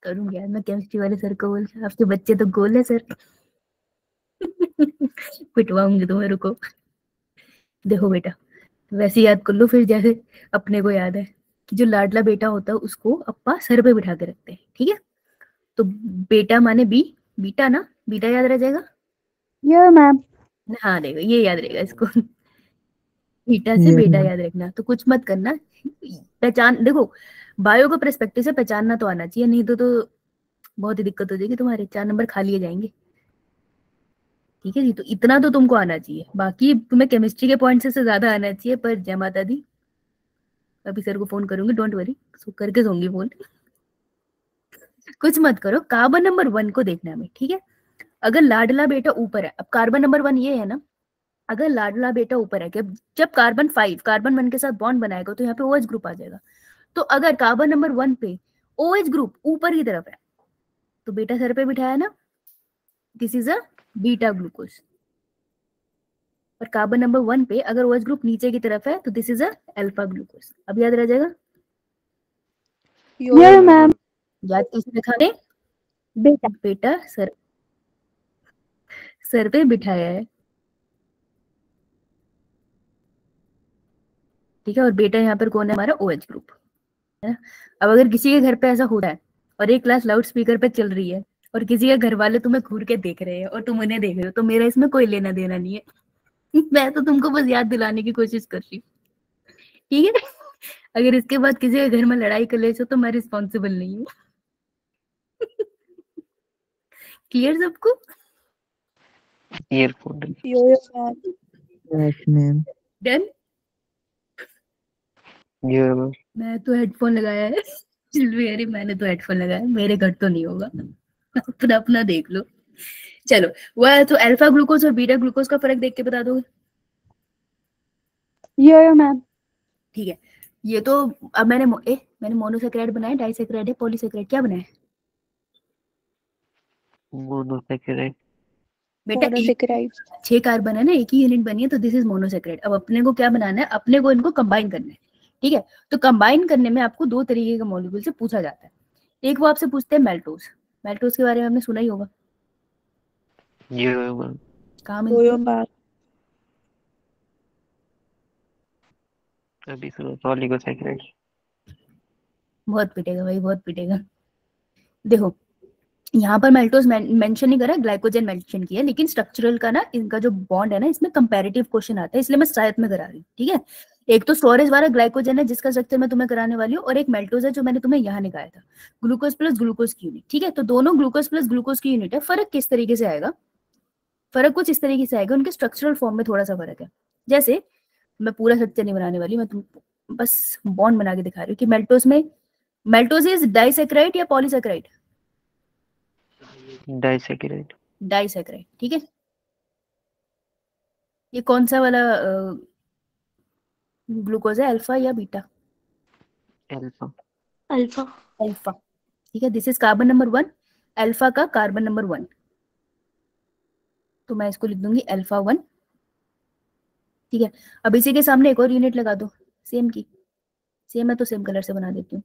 करूंगी यार मैं, केमिस्ट्री वाले सर को बोल के, आपके बच्चे तो गोल है सर। पिटवाऊंगी तुम्हें, रुको। देखो बेटा, वैसे याद कर लो फिर, जैसे अपने को याद है कि जो लाडला बेटा होता है उसको अप्पा सर पे बिठा के रखते हैं, ठीक है। तो बेटा माने बी, बीटा ना, बीटा याद रह जाएगा। Yeah, ma'am. हाँ देखो, ये याद रहेगा इसको। बीटा से ये बेटा मैम। याद रखना, तो कुछ मत करना। पहचान देखो, बायो को पर्सपेक्टिव से पहचानना तो आना चाहिए, नहीं तो बहुत ही दिक्कत हो जाएगी, तुम्हारे 4 नंबर खा लिए जाएंगे। ठीक है जी, तो इतना तो तुमको आना चाहिए, बाकी तुम्हें केमिस्ट्री के पॉइंट से ज्यादा आना चाहिए। पर जय माता दी, अभी सर को फोन करूंगी, डोंट वरी, सो करके सोंगी फोन। कुछ मत करो, कार्बन नंबर 1 को देखना है हमें, ठीक है। अगर लाडला बेटा ऊपर है, अब कार्बन नंबर 1 ये है ना, अगर लाडला बेटा ऊपर है कि जब कार्बन 5 कार्बन 1 के साथ बॉन्ड बनाएगा तो यहाँ पे OH ग्रुप आ जाएगा। तो अगर कार्बन नंबर 1 पे OH ग्रुप ऊपर की तरफ है तो बेटा सर पे बिठाया ना, this is a beta glucose. और कार्बन नंबर 1 पे अगर OH ग्रुप नीचे की तरफ है तो this is a alpha glucose. अब याद रह जाएगा। Yeah, ma'am. याद किसे रखा है? बेटा। बेटा सर पे बिठाया है, ठीक है। और बेटा यहाँ पर कौन है, हमारा OH ग्रुप है ना। अब अगर किसी के घर पे ऐसा हो रहा है और एक क्लास लाउड स्पीकर पे चल रही है और किसी के घर वाले तुम्हें घूर के देख रहे हैं और तुम उन्हें देख रहे हो, तो मेरा इसमें कोई लेना देना नहीं है। मैं तो तुमको बस याद दिलाने की कोशिश कर रही हूँ, ठीक है। अगर इसके बाद किसी के घर में लड़ाई कर ले तो मैं रिस्पॉन्सिबल नहीं हूँ। क्लियर सबको? ईयरफोन यो मैम। Yes ma'am. डन। ये मैम मैं तो हेडफोन लगाया है। अरे मैंने तो हेडफोन लगाया है, मेरे घर तो नहीं होगा। अपना अपना देख लो। चलो, वह तो अल्फा ग्लूकोज और बीटा ग्लूकोज का फर्क देख के बता दोगे? Yeah, ma'am. ठीक है, ये तो अब मैंने मोनोसेक्राइड बनाया, डाइसेक्राइड है, पॉलीसेक्राइड, क्या बनाया मोनोसेकेराइड बेटा? मोनोसेकेराइड। 6 कार्बन है ना, एक ही यूनिट बनी है, तो दिस इज मोनोसेक्राइड। अब अपने को क्या बनाना है, अपने को इनको कंबाइन करना है, ठीक है। तो कंबाइन करने में आपको 2 तरीके के मॉलिक्यूल से पूछा जाता है। एक वो आपसे पूछते हैं मेल्टोज, मेल्टोज के बारे में आपने सुना ही होगा, ये मैम कहाँ मिलती यो है? मैम। अभी सुनो ऑलिगोसेकेराइड बहुत पिटेगा भाई, बहुत पिटेगा। देखो, यहाँ पर मेल्टोज मेंशन नहीं करा, ग्लाइकोजन मेंशन किया, लेकिन स्ट्रक्चरल का ना इनका जो बॉन्ड है ना, इसमें कंपैरेटिव क्वेश्चन आता है, इसलिए मैं साथ में करा रही हूँ, ठीक है। एक तो स्टोरेज वाला ग्लाइकोजन है जिसका स्ट्रक्चर मैं तुम्हें कराने वाली हूँ, और एक मेल्टोज है जो मैंने तुम्हें यहाँ निकाला था, ग्लूकोज प्लस ग्लूकोज की यूनिट, ठीक है। तो दोनों ग्लूकोज प्लस ग्लूकोज की यूनिट है। फर्क किस तरीके से आएगा, फर्क कुछ इस तरीके से आएगा, उनके स्ट्रक्चरल फॉर्म में थोड़ा सा फर्क है। जैसे मैं पूरा स्ट्रक्चर नहीं बनाने वाली, मैं तुमको बस बॉन्ड बना के दिखा रही हूँ कि मेल्टोज इज डाइसेक्राइड या पॉलीसेक्राइड? डाइसेकेराइड डाइसेक्राइड, ठीक है। ये कौन सा वाला ग्लूकोज है, अल्फा या बीटा? Alpha alpha. अल्फा, ठीक है। This is carbon number 1, alpha का कार्बन नंबर 1, तो मैं इसको लिख दूंगी अल्फा 1, ठीक है। अब इसी के सामने एक और यूनिट लगा दो, सेम की सेम है तो सेम कलर से बना देती हूँ।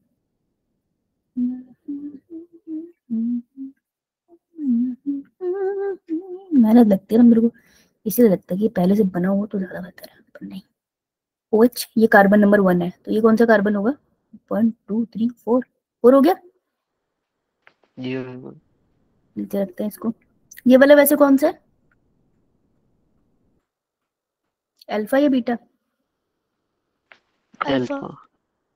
मेहनत लगती है ना मेरे को, इसलिए लगता है कि पहले से बना हो तो ज्यादा बेहतर है, पर नहीं। OH ये कार्बन नंबर 1 है, तो ये कौन सा कार्बन होगा, 1 2 3 4 हो गया। ये मैम नीचे रखते हैं इसको। ये वाला वैसे कौन सा है, अल्फा या बीटा? अल्फा। Alpha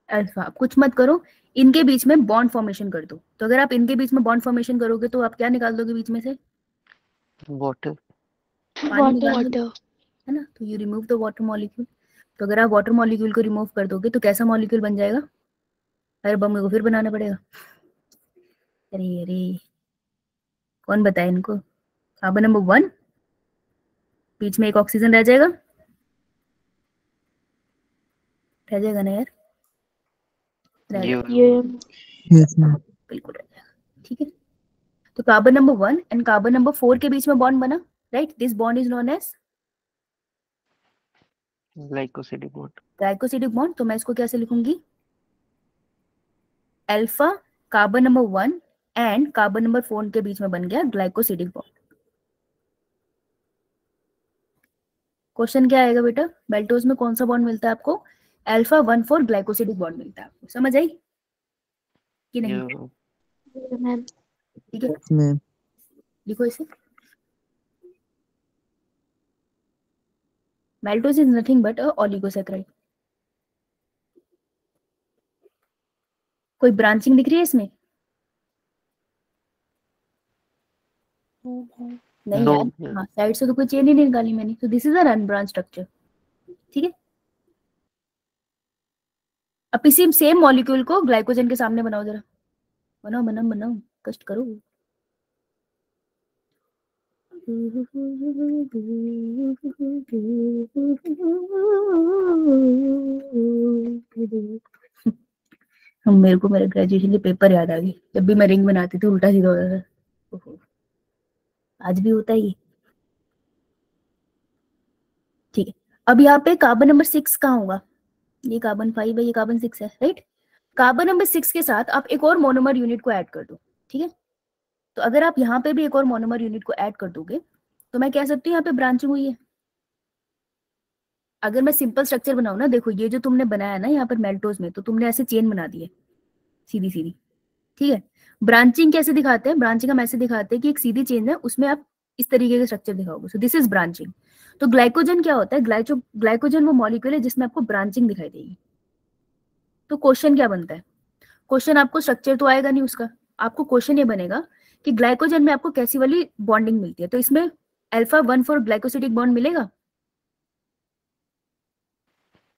alpha. आप कुछ मत करो, इनके बीच में बॉन्ड फॉर्मेशन कर दो। तो अगर आप इनके बीच में बॉन्ड फॉर्मेशन करोगे तो आप क्या निकाल दोगे बीच में से, वाटर पानी निकाल वाटर। दोगे, है ना। तो you remove the water molecule. तो अगर आप वाटर मॉलिक्यूल को रिमूव कर दोगे तो कैसा मॉलिक्यूल बन जाएगा, अरे बम को फिर बनाना पड़ेगा। अरे अरे, कौन बताए इनको, कार्बन नंबर 1, बीच में एक ऑक्सीजन रह जाएगा, रह जाएगा ना यार, रह यो जाएगा, ये Yes, ma'am. बिल्कुल रह जाएगा, ठीक है। तो carbon number 1 and carbon number 4 के बीच में बॉन्ड बना, right, this bond is known as glycosidic bond. Glycosidic bond. तो मैं इसको कैसे लिखूंगी, alpha carbon number 1 and carbon number 4 के बीच में बन गया ग्लाइकोसिडिक बॉन्ड। क्वेश्चन क्या आएगा बेटा, बेल्टोज में कौन सा बॉन्ड मिलता है आपको, अल्फा 1,4 ग्लाइकोसिडिक बॉन्ड मिलता है आपको, समझ आई कि नहीं, Yo मैम ठीक है, Yes, ma'am. लिखो इसे। Maltose is nothing but a oligosaccharide। कोई ब्रांचिंग दिख रही है इसमें, नहीं no. यार, हाँ साइड से तो कोई चेन ही नहीं निकाली मैंने, तो this is a unbranch structure, ठीक है। अब इसी सेम मॉलिक्यूल को ग्लाइकोजन के सामने बनाओ जरा, बनाओ बनाओ बनाओ, कष्ट करो। हम मेरे को मेरे ग्रेजुएशन के पेपर याद आ गए, जब भी मैं रिंग बनाती थी उल्टा सीधा होता था, ओहो, आज भी होता है ये, ठीक है। अब यहाँ पे कार्बन नंबर 6 कहाँ होगा, ये कार्बन 5 है, ये कार्बन 6 है, राइट। कार्बन नंबर 6 के साथ आप एक और मोनोमर यूनिट को ऐड कर दो, ठीक है। तो अगर आप यहाँ पे भी एक और मोनोमर यूनिट को ऐड कर दोगे तो मैं कह सकती हूँ यहाँ पे ब्रांचिंग हुई है। अगर मैं सिंपल स्ट्रक्चर बनाऊँ ना, देखो ये जो तुमने बनाया ना यहाँ पर मेल्टोज में, तो तुमने ऐसे चेन बना दी है सीधी सीधी, ठीक है। ब्रांचिंग कैसे दिखाते हैं, ब्रांचिंग हम ऐसे दिखाते हैं कि एक सीधी चेन है, उसमें आप इस तरीके का स्ट्रक्चर दिखाओगे, सो दिस इज ब्रांचिंग। तो ग्लाइकोजन क्या होता है, ग्लाइकोजन वो मॉलिक्यूल है जिसमें आपको ब्रांचिंग दिखाई देगी। तो क्वेश्चन क्या बनता है, क्वेश्चन आपको स्ट्रक्चर तो आएगा नहीं उसका, आपको क्वेश्चन ये बनेगा कि ग्लाइकोजन में आपको कैसी वाली बॉन्डिंग मिलती है। तो इसमें अल्फा 1,4 ग्लाइकोसिडिक बॉन्ड मिलेगा,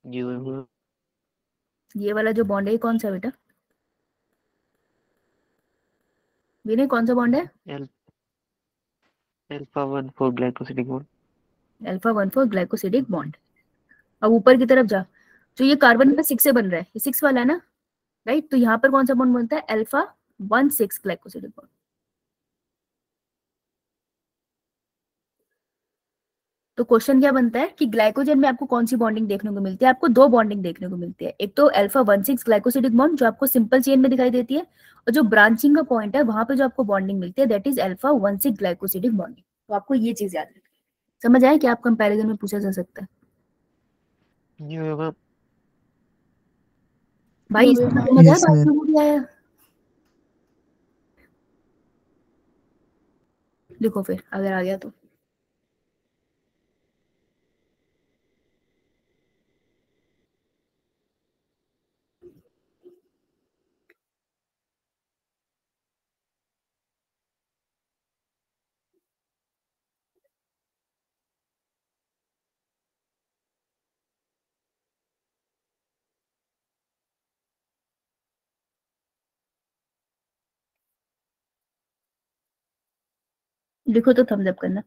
Yo ये वाला जो बॉन्ड है कौन सा है बेटा, विनय कौन सा बॉन्ड है, L alpha 1,4 glycosidic bond. Alpha 1,4 glycosidic bond. अब ऊपर की तरफ जा, जो ये कार्बन नंबर 6 से बन रहा है, ये 6 वाला है ना, राइट। तो यहाँ पर कौन सा बॉन्ड बनता है, अल्फा 1,6 ग्लाइकोसिडिक बॉन्ड। तो क्वेश्चन क्या बनता है कि ग्लाइकोजन में आपको कौन सी बॉन्डिंग देखने को मिलती है, आपको दो बॉन्डिंग देखने को मिलती है, एक तो अल्फा 1,6 ग्लाइकोसिडिक बॉन्ड जो आपको सिंपल चेन में दिखाई देती है, और जो ब्रांचिंग का पॉइंट है वहां पे जो आपको बॉन्डिंग मिलती है that is alpha 1,6 glycosidic bonding. तो आपको ये चीज याद रखनी है, समझ आए कि आप कंपैरिजन में पूछा जा सकता है। Yo ma'am. भाई यो इसमें मैम समझ आया Yes, बात ma'am. में क्या आया, लिखो फिर अगर आ गया तो। लिखो तो थम्स अप करना।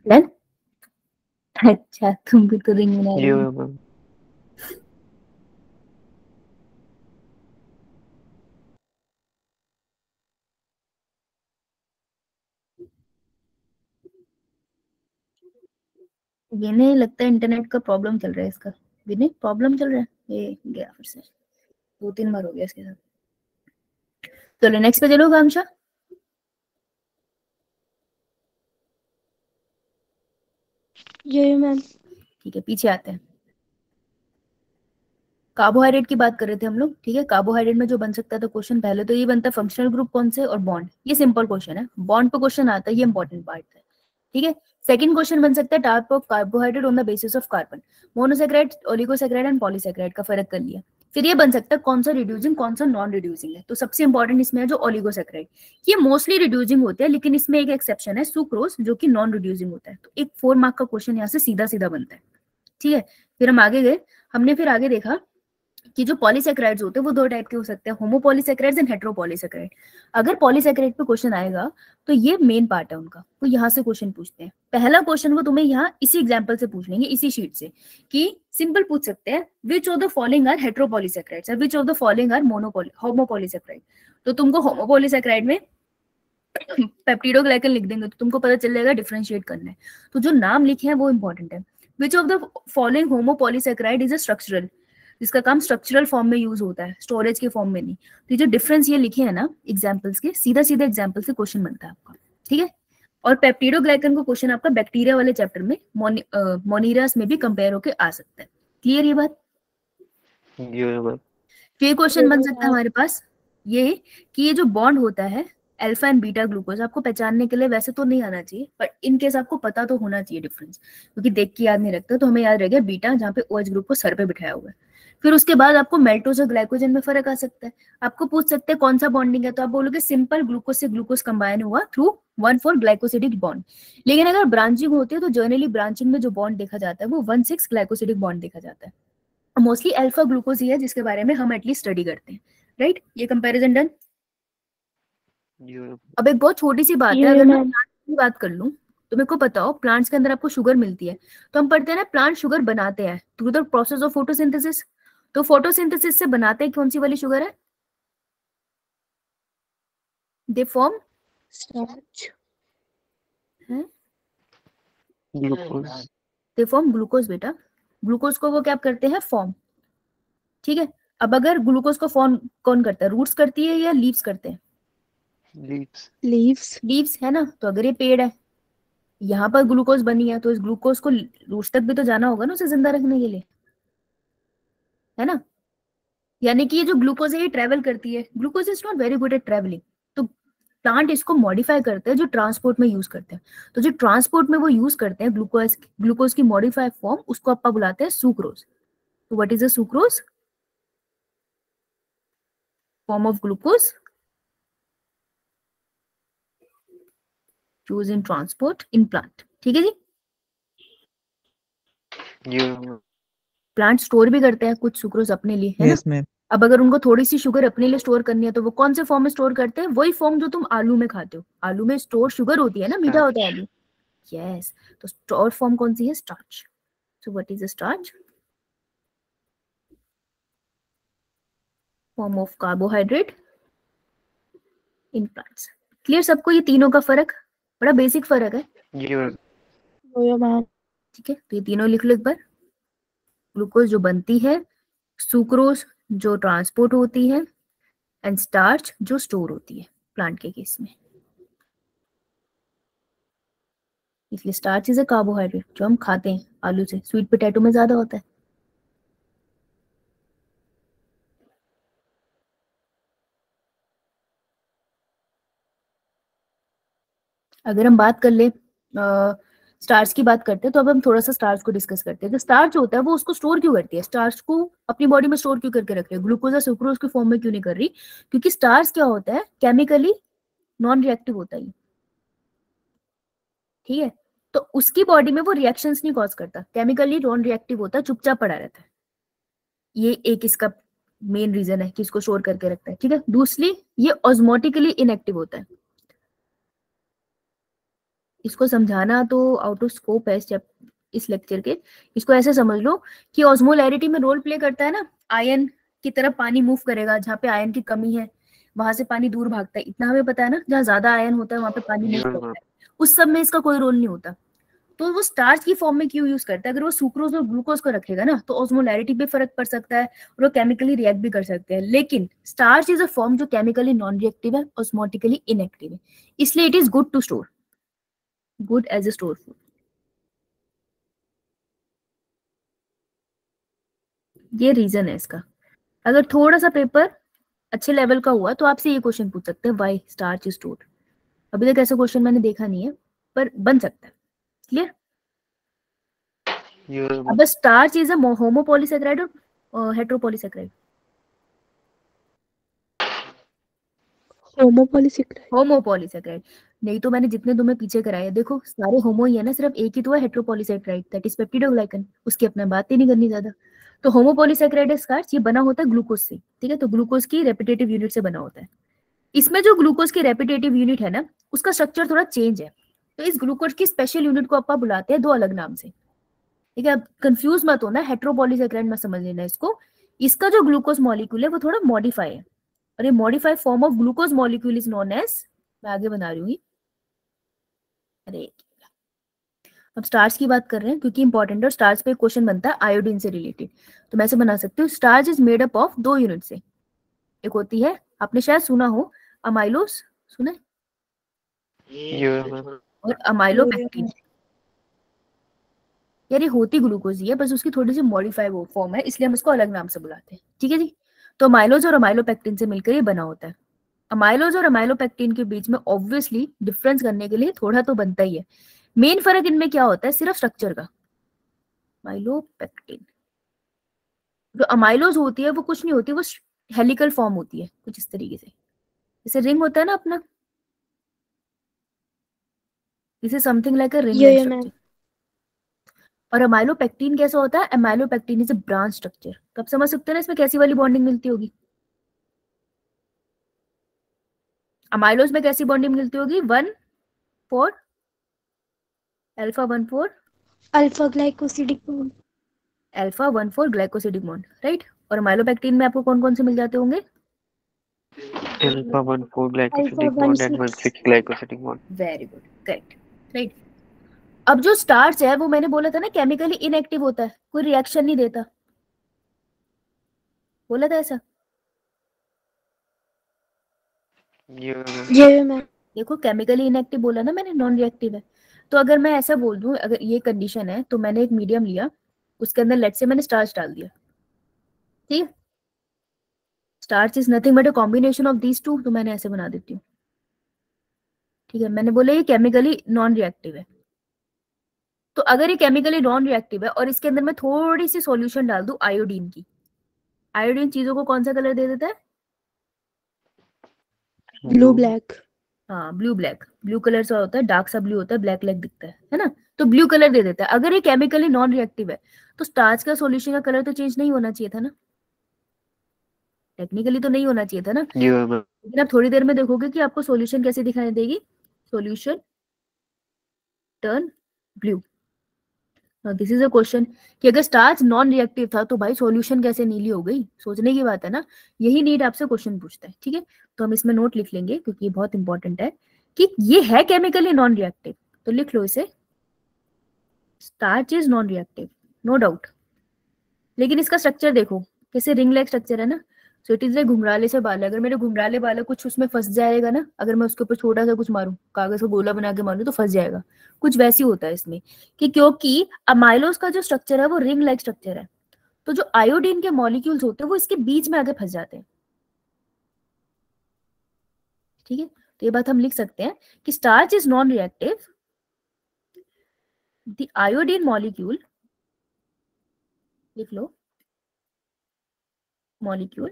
डन। अच्छा तुम भी तो रिंग बना रहे हो। Yo ma'am. विनय लगता है इंटरनेट का प्रॉब्लम चल रहा है इसका, विनय प्रॉब्लम चल रहा है, ये गया फिर से, 2-3 बार हो गया इसके साथ। चलो नेक्स्ट पे चलो कांक्षा, यो मैम ठीक है पीछे आते हैं। कार्बोहाइड्रेट की बात कर रहे थे हम लोग, ठीक है। कार्बोहाइड्रेट में जो बन सकता है तो क्वेश्चन पहले तो ये बनता है फंक्शनल ग्रुप कौन से और बॉन्ड, ये सिंपल क्वेश्चन है, बॉन्ड पे क्वेश्चन आता है, ये इंपॉर्टेंट पार्ट है, ठीक है। सेकंड क्वेश्चन बन सकता है type of carbohydrate on the basis of carbon, monosaccharide, oligosaccharide and polysaccharide का फर्क कर लिया। फिर ये बन सकता है कौन सा रिड्यूसिंग कौन सा नॉन रिड्यूसिंग है, तो सबसे इंपॉर्टेंट इसमें है जो ओलिगोसैकेराइड, ये मोस्टली रिड्यूसिंग होते हैं, लेकिन इसमें एक एक्सेप्शन है सुक्रोज जो कि नॉन रिड्यूसिंग होता है। तो एक 4 मार्क का क्वेश्चन यहाँ से सीधा सीधा बनता है, ठीक है। फिर हम आगे गए, हमने फिर आगे देखा कि जो पॉलीसैकेराइड्स होते हैं वो दो टाइप के हो सकते हैं, होमोपॉलीसैकेराइड्स एंड हेटेरोपॉलीसैकेराइड। अगर पॉलीसैकेराइड पे क्वेश्चन आएगा तो ये मेन पार्ट है उनका, तो यहाँ से क्वेश्चन पूछते हैं। पहला क्वेश्चन वो तुम्हें यहाँ इसी एग्जांपल से पूछ लेंगे, इसी शीट से, कि सिंपल पूछ सकते हैं which of the following are heteropolysaccharides और which of the following are homopolysaccharide. तो तुमको होमोपॉलीसैकेराइड में पेप्टिडोग्लाइकन लिख देंगे तो तुमको पता चल जाएगा डिफरेंशिएट करना है, तो जो नाम लिखे हैं वो इंपॉर्टेंट है। विच of the following homopolysaccharide is a structural, जिसका काम स्ट्रक्चरल फॉर्म में यूज होता है, स्टोरेज के फॉर्म में नहीं। तो ये जो डिफरेंस ये लिखे हैं ना एग्जांपल्स के, सीधा सीधा एग्जांपल से क्वेश्चन बनता है आपका, ठीक है। और पेप्टिडोग्लाइकन को क्वेश्चन आपका बैक्टीरिया वाले चैप्टर में मोनिरास में भी कंपेयर होके आ सकता है। क्लियर ये बात? फिर क्वेश्चन बन सकता है हमारे पास ये कि ये जो बॉन्ड होता है अल्फा एंड बीटा ग्लूकोज, आपको पहचानने के लिए वैसे तो नहीं आना चाहिए, पर इन केस आपको पता तो होना चाहिए डिफरेंस, क्योंकि देख के याद नहीं रखता, तो हमें याद रह गया बीटा जहाँ पे OH ग्रुप को सर पे बिठाया हुआ है। फिर उसके बाद आपको मेल्टोज और ग्लाइकोजन में फर्क आ सकता है, आपको पूछ सकते हैं कौन सा बॉन्डिंग है, तो आप बोलोगे सिंपल ग्लूकोज से ग्लूकोज कंबाइन हुआ थ्रू 1,4 ग्लाइकोसिडिक बॉन्ड। लेकिन अगर ब्रांचिंग होती है तो जनरली ब्रांचिंग में जो बॉन्ड देखा जाता है वो 1,6 ग्लाइकोसिडिक बॉन्ड देखा जाता है। मोस्टली अल्फा ग्लूकोज ही है जिसके बारे में हम एटलीस्ट स्टडी करते हैं, राइट। ये कंपैरिजन डन। अब एक बहुत छोटी सी बात है, अगर मैं प्लांट्स की बात कर लूं तो मेरे को पता हो प्लांट्स के अंदर आपको शुगर मिलती है, तो हम पढ़ते हैं ना प्लांट शुगर बनाते हैं through the process of photosynthesis. तो फोटोसिंथेसिस से बनाते हैं कौन सी वाली शुगर है? They form starch, glucose. They form glucose बेटा, ग्लूकोज को वो क्या करते हैं फॉर्म, ठीक है। अब अगर ग्लूकोज को फॉर्म कौन करता है, रूट्स करती है या लीव्स करते हैं? लीव्स, लीव्स है ना। तो अगर ये पेड़ है, यहाँ पर ग्लूकोज बनी है, तो इस ग्लूकोज को रूट्स तक भी तो जाना होगा ना उसे जिंदा रखने के लिए, है ना। यानी कि ये जो ग्लूकोज है ये ट्रेवल करती है, glucose is not very good at travelling, तो प्लांट इसको मॉडिफाई करते हैं जो ट्रांसपोर्ट में यूज करते हैं। तो जो ट्रांसपोर्ट में वो यूज करते हैं ग्लूकोज की मॉडिफाइड फॉर्म, उसको अपन बुलाते हैं सुक्रोज। तो what is a sucrose? Form of glucose use in transport in plant, ठीक है जी। प्लांट स्टोर भी करते हैं कुछ सुक्रोज अपने लिए, है ना। Yes ma'am. अब अगर उनको थोड़ी सी शुगर अपने लिए स्टोर करनी है तो वो कौन से फॉर्म में स्टोर करते हैं? वही फॉर्म जो तुम आलू में खाते हो, आलू में स्टोर शुगर होती है ना, मीठा होता है आलू, यस। तो स्टोर फॉर्म कौन सी है? Starch. So what is a starch? Form of carbohydrate in plants. Clear सबको ये तीनों का फर्क? बड़ा बेसिक फर्क है, मैम। ठीक है। तो ये तीनों लिख लो एक बार। ग्लूकोज जो बनती है, सुक्रोज जो ट्रांसपोर्ट होती है, एंड स्टार्च जो स्टोर होती है प्लांट के केस में। इसलिए स्टार्च इज अ कार्बोहाइड्रेट जो हम खाते हैं आलू से, स्वीट पोटैटो में ज्यादा होता है। अगर हम बात कर ले स्टार्च की बात करते हैं, तो अब हम थोड़ा सा स्टार्च को डिस्कस करते हैं। जो स्टार्च होता है वो उसको स्टोर क्यों करती है, स्टार्च को अपनी बॉडी में स्टोर क्यों करके रख रही है, ग्लूकोज या सुक्रोज के फॉर्म में क्यों नहीं कर रही? क्योंकि स्टार्च क्या होता है, केमिकली नॉन रिएक्टिव होता है, ठीक है। तो उसकी बॉडी में वो रिएक्शंस नहीं कॉज करता, केमिकली नॉन रिएक्टिव होता है, चुपचाप पड़ा रहता है। ये एक इसका मेन रीजन है कि इसको स्टोर करके रखता है, ठीक है। दूसरी, ये ऑस्मोटिकली इनएक्टिव होता है। इसको समझाना तो आउट ऑफ स्कोप है इस लेक्चर के। इसको ऐसे समझ लो कि ऑस्मोलैरिटी में रोल प्ले करता है ना, आयन की तरफ पानी मूव करेगा, जहाँ पे आयन की कमी है वहां से पानी दूर भागता है, इतना हमें पता है ना। जहाँ ज्यादा आयन होता है वहां पे पानी मूव करता है, उस सब में इसका कोई रोल नहीं होता। तो वो स्टार्च की फॉर्म में क्यों यूज करता है? अगर वो सुक्रोज और ग्लूकोज को रखेगा ना तो ऑस्मोलैरिटी पे फर्क पड़ सकता है और वो केमिकली रिएक्ट भी कर सकते हैं। लेकिन स्टार्च इज अ फॉर्म जो केमिकली नॉन रिएक्टिव है, ऑस्मोटिकली इनएक्टिव है, इसलिए it is good to store, good as a store food. ये रीजन है इसका। अगर थोड़ा सा पेपर अच्छे लेवल का हुआ तो आपसे ये क्वेश्चन पूछ सकते हैं, व्हाई स्टार्च इज स्टोर्ड। अभी तक ऐसा क्वेश्चन मैंने देखा नहीं है, पर बन सकता है। क्लियर? Yes, ma'am. अब स्टार्च इज अ होमोपॉलीसेकेराइड और हेटेरोपॉलीसेकेराइड? होमोपॉलीसेकेराइड। होमोपॉलीसेकेराइड। नहीं तो मैंने जितने तुम्हें पीछे कराए हैं, देखो सारे होमो ही है ना, सिर्फ एक ही तो है हेटेरोपॉलीसेकेराइड, दैट इज पेप्टिडोग्लाइकन। उसकी अपने बात ही नहीं करनी ज्यादा। तो होमोपॉलीसेकेराइड स्टार्च ये बना होता है ग्लूकोज से, ठीक है? तो ग्लूकोज की रेपिटेटिव यूनिट से बना होता है। इसमें जो ग्लूकोज की रेपिटेटिव यूनिट है ना, उसका स्ट्रक्चर थोड़ा चेंज है। तो इस ग्लूकोज की स्पेशल यूनिट को आप बुलाते हैं दो अलग नाम से, ठीक है? अब कंफ्यूज मत होना, हेटेरोपॉलीसेकेराइड मत समझ लेना इसको। इसका जो ग्लूकोज मॉलिक्यूल है वो थोड़ा मॉडिफाई है, और ये modified form of glucose molecule is known as, मैं आगे बना रही हूँ। अरे अब स्टार्च की बात कर रहे हैं क्योंकि इंपॉर्टेंट है, और स्टार्च पे क्वेश्चन बनता है आयोडीन से रिलेटेड। तो मैं ऐसे बना सकती हूँ, starch is made up of दो यूनिट से। एक होती है, आपने शायद सुना हो, अमाइलोस, सुना है? Yes, ma'am. और अमाइलोपेक्टिन। यार ये होती ग्लूकोज ही है, बस उसकी थोड़ी सी मॉडिफाई वो फॉर्म है, इसलिए हम इसको अलग नाम से बुलाते हैं, ठीक है जी? तो अमाइलोज और अमाइलोपेक्टिन से मिलकर ये बना होता है। अमाइलोज और अमाइलोपेक्टिन के बीच में ऑब्वियसली डिफरेंस करने के लिए थोड़ा तो बनता ही है। मेन फर्क इनमें क्या होता है? सिर्फ स्ट्रक्चर का। अमाइलोपेक्टिन, जो अमाइलोज होती है वो कुछ नहीं होती, वो हेलिकल फॉर्म होती है कुछ इस तरीके से, जैसे रिंग होता है ना अपना, this is something like a ring like ये मैम। स्ट्रक्चर। और अमाइलोपेक्टिन कैसा होता है? Amylopectin is a branch structure. कब समझ सकते हैं ना इसमें कैसी वाली बॉन्डिंग मिलती होगी? अमाइलोज में कैसी बॉन्डिंग मिलती होगी? 1,4 alpha 1,4 alpha glycosidic bond. Alpha 1,4 glycosidic bond, right? और अमाइलोपेक्टिन में आपको कौन कौन से मिल जाते होंगे? Alpha 1,4 alpha glycosidic bond and 1,6। 1,6 glycosidic bond. Very good, correct, right. अब जो स्टार्च है वो मैंने बोला था ना केमिकली इनएक्टिव होता है, कोई रिएक्शन नहीं देता, बोला था ऐसा? Yes, ma'am. ये मैम। देखो केमिकली इनएक्टिव बोला ना मैंने, नॉन रिएक्टिव है। तो अगर मैं ऐसा बोल दूं, अगर ये कंडीशन है तो मैंने एक मीडियम लिया, उसके अंदर लेट से मैंने स्टार्च डाल दिया, ठीक है? Starch is nothing but a combination of these two, तो मैंने ऐसे बना देती हूँ, ठीक है? मैंने बोला ये केमिकली नॉन रिएक्टिव है। तो अगर ये केमिकली नॉन रिएक्टिव है और इसके अंदर मैं थोड़ी सी सॉल्यूशन डाल दूं आयोडीन की, आयोडीन चीजों को कौन सा कलर दे देता है? Blue black. हाँ ब्लू ब्लैक, ब्लू कलर सा होता है, डार्क सा ब्लू होता है, ब्लैक ब्लैक दिखता है ना? तो ब्लू कलर दे देता है। अगर ये केमिकली नॉन रिएक्टिव है तो स्टार्च का सॉल्यूशन का कलर तो चेंज नहीं होना चाहिए था ना, टेक्निकली तो नहीं होना चाहिए था ना। Yes, ma'am. लेकिन आप थोड़ी देर में देखोगे कि आपको सॉल्यूशन कैसे दिखाई देगी, solution turn blue. This is a question कि अगर स्टार्च नॉन रिएक्टिव था तो भाई सॉल्यूशन कैसे नीली हो गई, सोचने की बात है ना। यही नीट आपसे क्वेश्चन पूछता है, ठीक है? तो हम इसमें नोट लिख लेंगे क्योंकि ये बहुत इंपॉर्टेंट है कि ये है केमिकली नॉन रिएक्टिव, तो लिख लो इसे, starch is non reactive, no doubt. लेकिन इसका स्ट्रक्चर देखो कैसे रिंग लाइक स्ट्रक्चर है ना। सो इट इज लाइक घुंघराले से बाल है, अगर मेरे घुंघराले बाल है, कुछ उसमें फंस जाएगा ना, अगर मैं उसके ऊपर छोटा सा कुछ मारूं, कागज का गोला बना के मारूं तो फंस जाएगा। कुछ वैसी होता है इसमें कि क्योंकि अमाइलोज का जो स्ट्रक्चर है वो रिंग लाइक स्ट्रक्चर है, तो जो आयोडीन के मॉलिक्यूल्स होते हैं वो इसके बीच में आके फंस जाते हैं, ठीक है? तो ये बात हम लिख सकते हैं कि starch is non reactive, the iodine molecule, लिख लो, molecule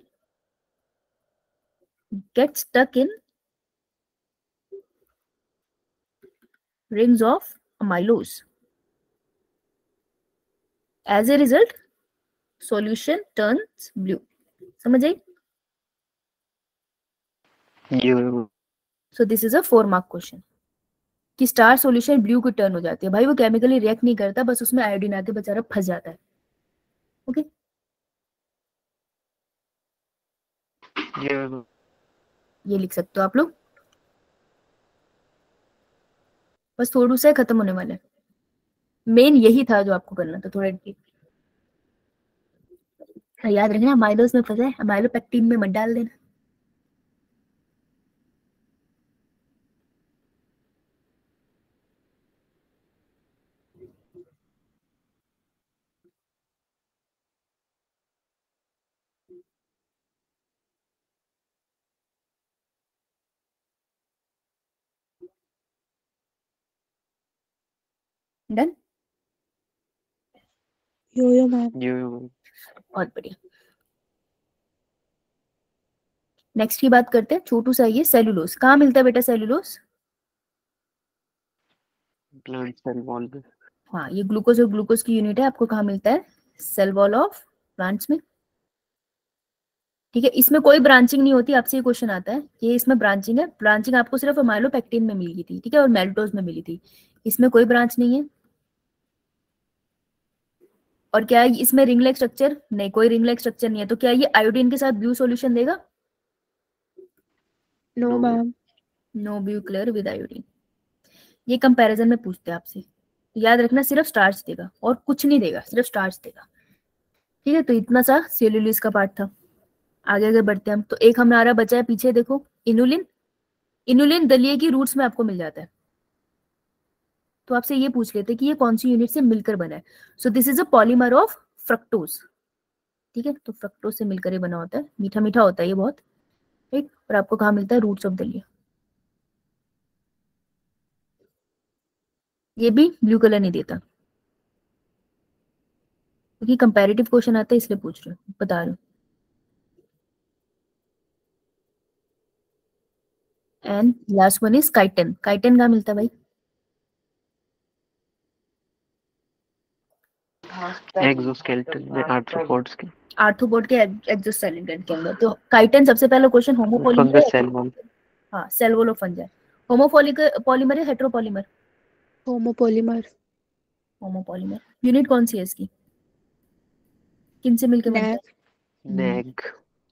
gets stuck in rings of amylose. As a result, solution turns blue. समझ आई? Yes, ma'am. So this is a 4 mark question कि स्टार सॉल्यूशन ब्लू की turn हो जाती है। भाई वो chemically react नहीं करता, बस उसमें आयोडीन आके बेचारा फंस जाता है, ओके? Yes, ma'am. ये लिख सकते हो आप लोग, बस थोड़ा सा खत्म होने वाला है। मेन यही था जो आपको करना था, थोड़ा याद रखना, अमाइलोज में फंसा है, अमाइलोपेक्टिन में मत डाल देना। डन? यो मैम। बहुत बढ़िया। नेक्स्ट की बात करते हैं, छोटू सा ये सेलुलोज। कहाँ मिलता है बेटा सेलुलोज? प्लांट सेल वॉल में। हाँ, ये ग्लूकोज और ग्लूकोज की यूनिट है, आपको कहाँ मिलता है? सेल वॉल ऑफ प्लांट्स में। ठीक है, इसमें कोई ब्रांचिंग नहीं होती। आपसे ये क्वेश्चन आता है, ये इसमें ब्रांचिंग है। ब्रांचिंग आपको सिर्फ माइलोपेक्टिन में मिली थी, ठीक है, और मेल्टोज में मिली थी। इसमें कोई ब्रांच नहीं है। और क्या है इसमें रिंग लाइक स्ट्रक्चर? नहीं, कोई रिंग लाइक स्ट्रक्चर नहीं है। तो क्या ये आयोडीन के साथ ब्लू सॉल्यूशन देगा? No No. Ma'am. No blue colour with iodine. ये कंपैरिजन में पूछते हैं आपसे, तो याद रखना सिर्फ स्टार्च देगा और कुछ नहीं देगा, सिर्फ स्टार्च देगा। ठीक है, तो इतना सा सेल्यूलोज का पार्ट था। आगे आगे बढ़ते हैं हम। तो एक हमारा बचा है पीछे, देखो, इनुलिन। इनुलिन दलिये की रूट्स में आपको मिल जाता है। तो आपसे ये पूछ लेते हैं कि ये कौन सी यूनिट से मिलकर बना है। सो this is a polymer of fructose. ठीक है, तो फ्रक्टोज से मिलकर ये बना होता है। मीठा मीठा होता है ये बहुत, राइट। और आपको कहाँ मिलता है? रूट्स ऑफ दलिया। ये भी ब्लू कलर नहीं देता, क्योंकि कंपैरेटिव क्वेश्चन आता है इसलिए पूछ रहे हो, बता रहे हो। And last one is chitin. Chitin कहाँ मिलता है भाई? एक्सोस्केलेटन में आर्थ्रोपोड्स के। आर्थ्रोपोड के एक्सोस्केलेटन के अंदर। तो काइटिन सबसे पहला क्वेश्चन होमोपॉलीमर फंगस है। Cell wall. हाँ, cell wall of fungi. Homopolymer है हेटेरोपॉलीमर? होमोपॉलीमर। होमोपॉलीमर। यूनिट कौन सी है इसकी? किन से मिलकर बनता है? नेग।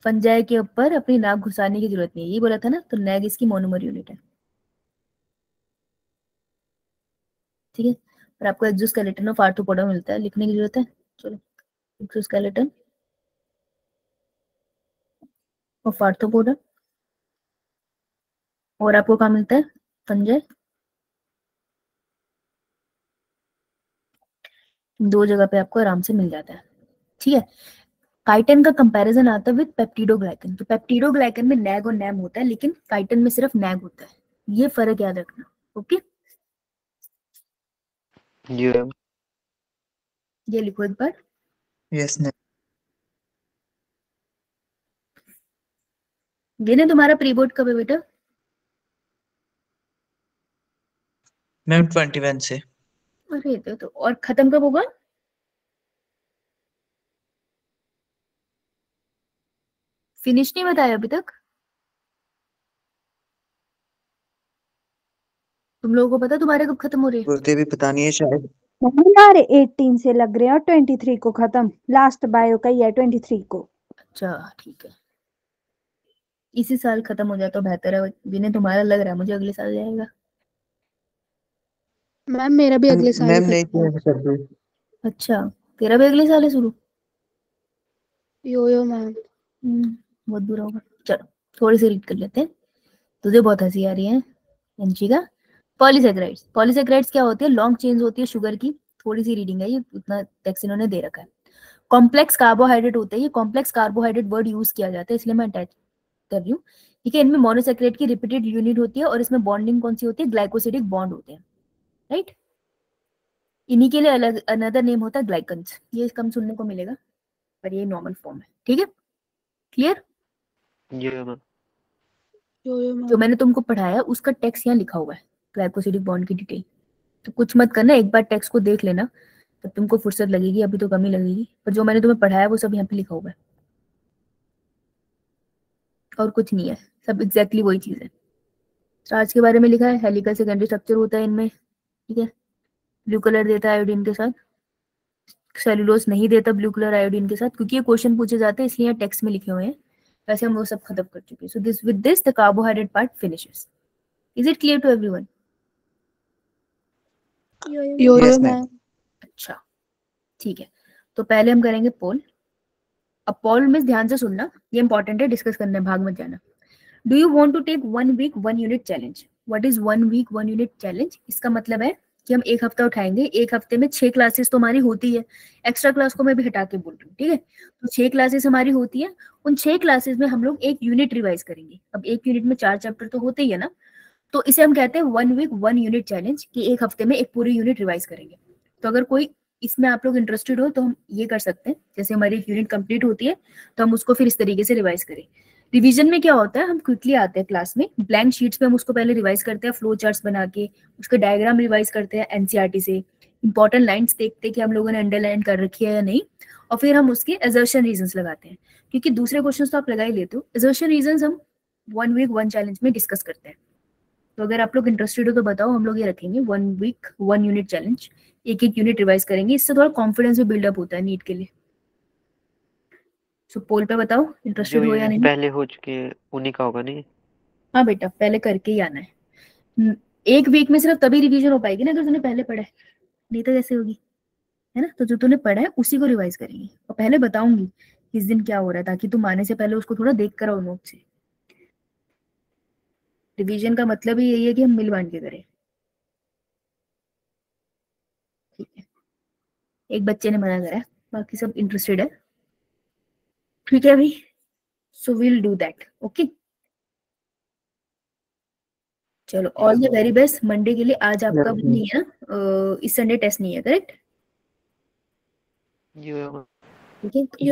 फंजाई के ऊपर अपनी नाक घुसाने की जरूरत नहीं है, ये बोला था ना। तो नेग इसकी मोनोमर यूनिट है। ठीक है, और आपको एक्सोस्केलेटन ऑफ आर्थ्रोपोडा मिलता है, लिखने की जरूरत है? चलो, एक्सोस्केलेटन ऑफ आर्थ्रोपोडा। और आपको कहाँ मिलता है? फंजाई। दो जगह पे आपको आराम से मिल जाता है। ठीक है, काइटिन का कंपैरिजन आता है विद पेप्टिडोग्लाइकन। तो पेप्टिडोग्लाइकन में नैग और नैम होता है, लेकिन काइटिन में सिर्फ नैग होता है। ये फर्क याद रखना। ओके, ये लिखो एक बार। Yes ma'am. ये ना तुम्हारा प्री बोर्ड कब है बेटा? मैम 21 से। अरे तो और खत्म कब होगा? फिनिश नहीं बताया अभी तक? तुम लोगों को पता तुम्हारे कब खत्म हो रहे हैं? बोलते भी पता नहीं है शायद। मम्मी यार 18 से लग रहे हैं और 23 को खत्म। लास्ट बायो का ही है 23 को। अच्छा ठीक है, इसी साल खत्म हो जाए तो बेहतर है। जिन्हें तुम्हारा लग रहा है मुझे अगले साल जाएगा। मैम मेरा भी अगले साल ही मैम नहीं खत्म। चेंज कर दो। अच्छा, तेरा भी अगले साल है शुरू? यो मैम। बहुत बुरा होगा। चलो थोड़ी सी रीड कर लेते हैं। तुझे बहुत हंसी आ रही है अंशिका। पॉलीसेक्राइड्स। पॉलीसेक्राइड्स क्या होती है? लॉन्ग चेन्स होती है शुगर की। थोड़ी सी रीडिंग है ये, उतना टेक्स्ट इन्होंने दे रखा है। कॉम्प्लेक्स कार्बोहाइड्रेट होते हैं ये। कॉम्प्लेक्स कार्बोहाइड्रेट वर्ड यूज किया जाता है, इसलिए मैं अटैच कर रही हूँ। ठीक है, इनमें मोनोसेक्रेट की रिपीटेड यूनिट होती है और इसमें बॉन्डिंग कौन सी होती है? ग्लाइकोसिडिक बॉन्ड होते हैं, राइट। इन्हीं के लिए अलग अनदर नेम होता है ग्लाइकन्स। ये कम सुनने को मिलेगा, पर ये नॉर्मल फॉर्म है। ठीक है, क्लियर? यो जो मैम। मैंने तुमको पढ़ाया उसका टेक्स्ट यहाँ लिखा हुआ है, ग्लाइकोसिडिक बॉन्ड की डिटेल। तो कुछ मत करना, एक बार टेक्स्ट को देख लेना, तब तुमको फुर्सत लगेगी। अभी तो कमी लगेगी, पर जो मैंने तुम्हें पढ़ाया वो सब यहाँ पे लिखा हुआ है, और कुछ नहीं है, सब एग्जैक्टली वही चीज है। चार्ज के बारे में लिखा है, हेलिकल सेकेंडरी स्ट्रक्चर होता है इनमें। ठीक है, ब्लू कलर देता है आयोडीन के साथ। सेलुलोज नहीं देता ब्लू कलर आयोडीन के साथ, क्योंकि ये क्वेश्चन पूछे जाते हैं इसलिए टेक्स्ट में लिखे हुए हैं। वैसे हम वो सब खत्म कर चुके हैं। So this with this the carbohydrate part finishes. Is it clear to everyone? यो Yes, ma'am. मैम। अच्छा ठीक है, तो पहले हम करेंगे पोल। अब पोल में ध्यान से सुनना, ये इंपॉर्टेंट है, डिस्कस करने भाग मत जाना। Do you want to take 1 week 1 unit challenge? What is 1 week 1 unit challenge? इसका मतलब है कि हम एक हफ्ता उठाएंगे। एक हफ्ते में 6 क्लासेस तो हमारी होती है, एक्स्ट्रा क्लास को मैं भी हटा के बोल रही हूँ। ठीक है, तो 6 क्लासेस हमारी होती है। उन 6 क्लासेस में हम लोग एक यूनिट रिवाइज करेंगे। अब एक यूनिट में 4 चैप्टर तो होते ही है ना, तो इसे हम कहते हैं 1 वीक 1 यूनिट चैलेंज, कि एक हफ्ते में एक पूरी यूनिट रिवाइज करेंगे। तो अगर कोई इसमें आप लोग इंटरेस्टेड हो तो हम ये कर सकते हैं, जैसे हमारी एक यूनिट कंप्लीट होती है तो हम उसको फिर इस तरीके से रिवाइज करें। रिवीजन में क्या होता है, हम क्विकली आते हैं क्लास में, ब्लैंक शीट्स पे हम उसको पहले रिवाइज करते हैं, फ्लो चार्ट्स बना के उसके डायग्राम रिवाइज करते हैं एनसीईआरटी से, इंपॉर्टेंट लाइंस देखते हैं कि हम लोगों ने अंडरलाइन कर रखी है या नहीं, और फिर हम उसके असर्शन रीजंस लगाते हैं, क्योंकि दूसरे क्वेश्चन तो आप लगा ही लेते हो। असर्शन रीजंस हम 1 वीक 1 चैलेंज में डिस्कस करते हैं। तो अगर आप लोग इंटरेस्टेड हो तो बताओ, हम लोग ये रखेंगे 1 वीक 1 यूनिट चैलेंज, एक यूनिट रिवाइज करेंगे, इससे थोड़ा कॉन्फिडेंस भी बिल्डअप होता है नीट के लिए। सो पोल पे बताओ इंटरेस्टेड जो हो या यूनिट नहीं। पहले हो चुके हैं उन्हीं का होगा नहीं? हाँ बेटा, पहले करके ही आना है। एक वीक में सिर्फ तभी रिवीजन हो पाएगी ना अगर तूने पहले पढ़ा है, नहीं तो कैसे होगी, है ना। तो जो तूने पढ़ा है उसी को रिवाइज करेंगे, और पहले बताऊंगी किस दिन क्या हो रहा है, ताकि तुम आने से पहले उसको थोड़ा देख कर आओ नोट से। रिवीजन का मतलब ही यही है कि हम मिल बांट के करें, ठीक है। एक बच्चे ने मना करा है, बाकी सब इंटरेस्टेड है, ठीक है भाई। So will do that, okay. चलो, all the very best Monday के लिए। आज आपका वो नहीं है ना, इस संडे टेस्ट नहीं है, करेक्ट? ये ठीक है।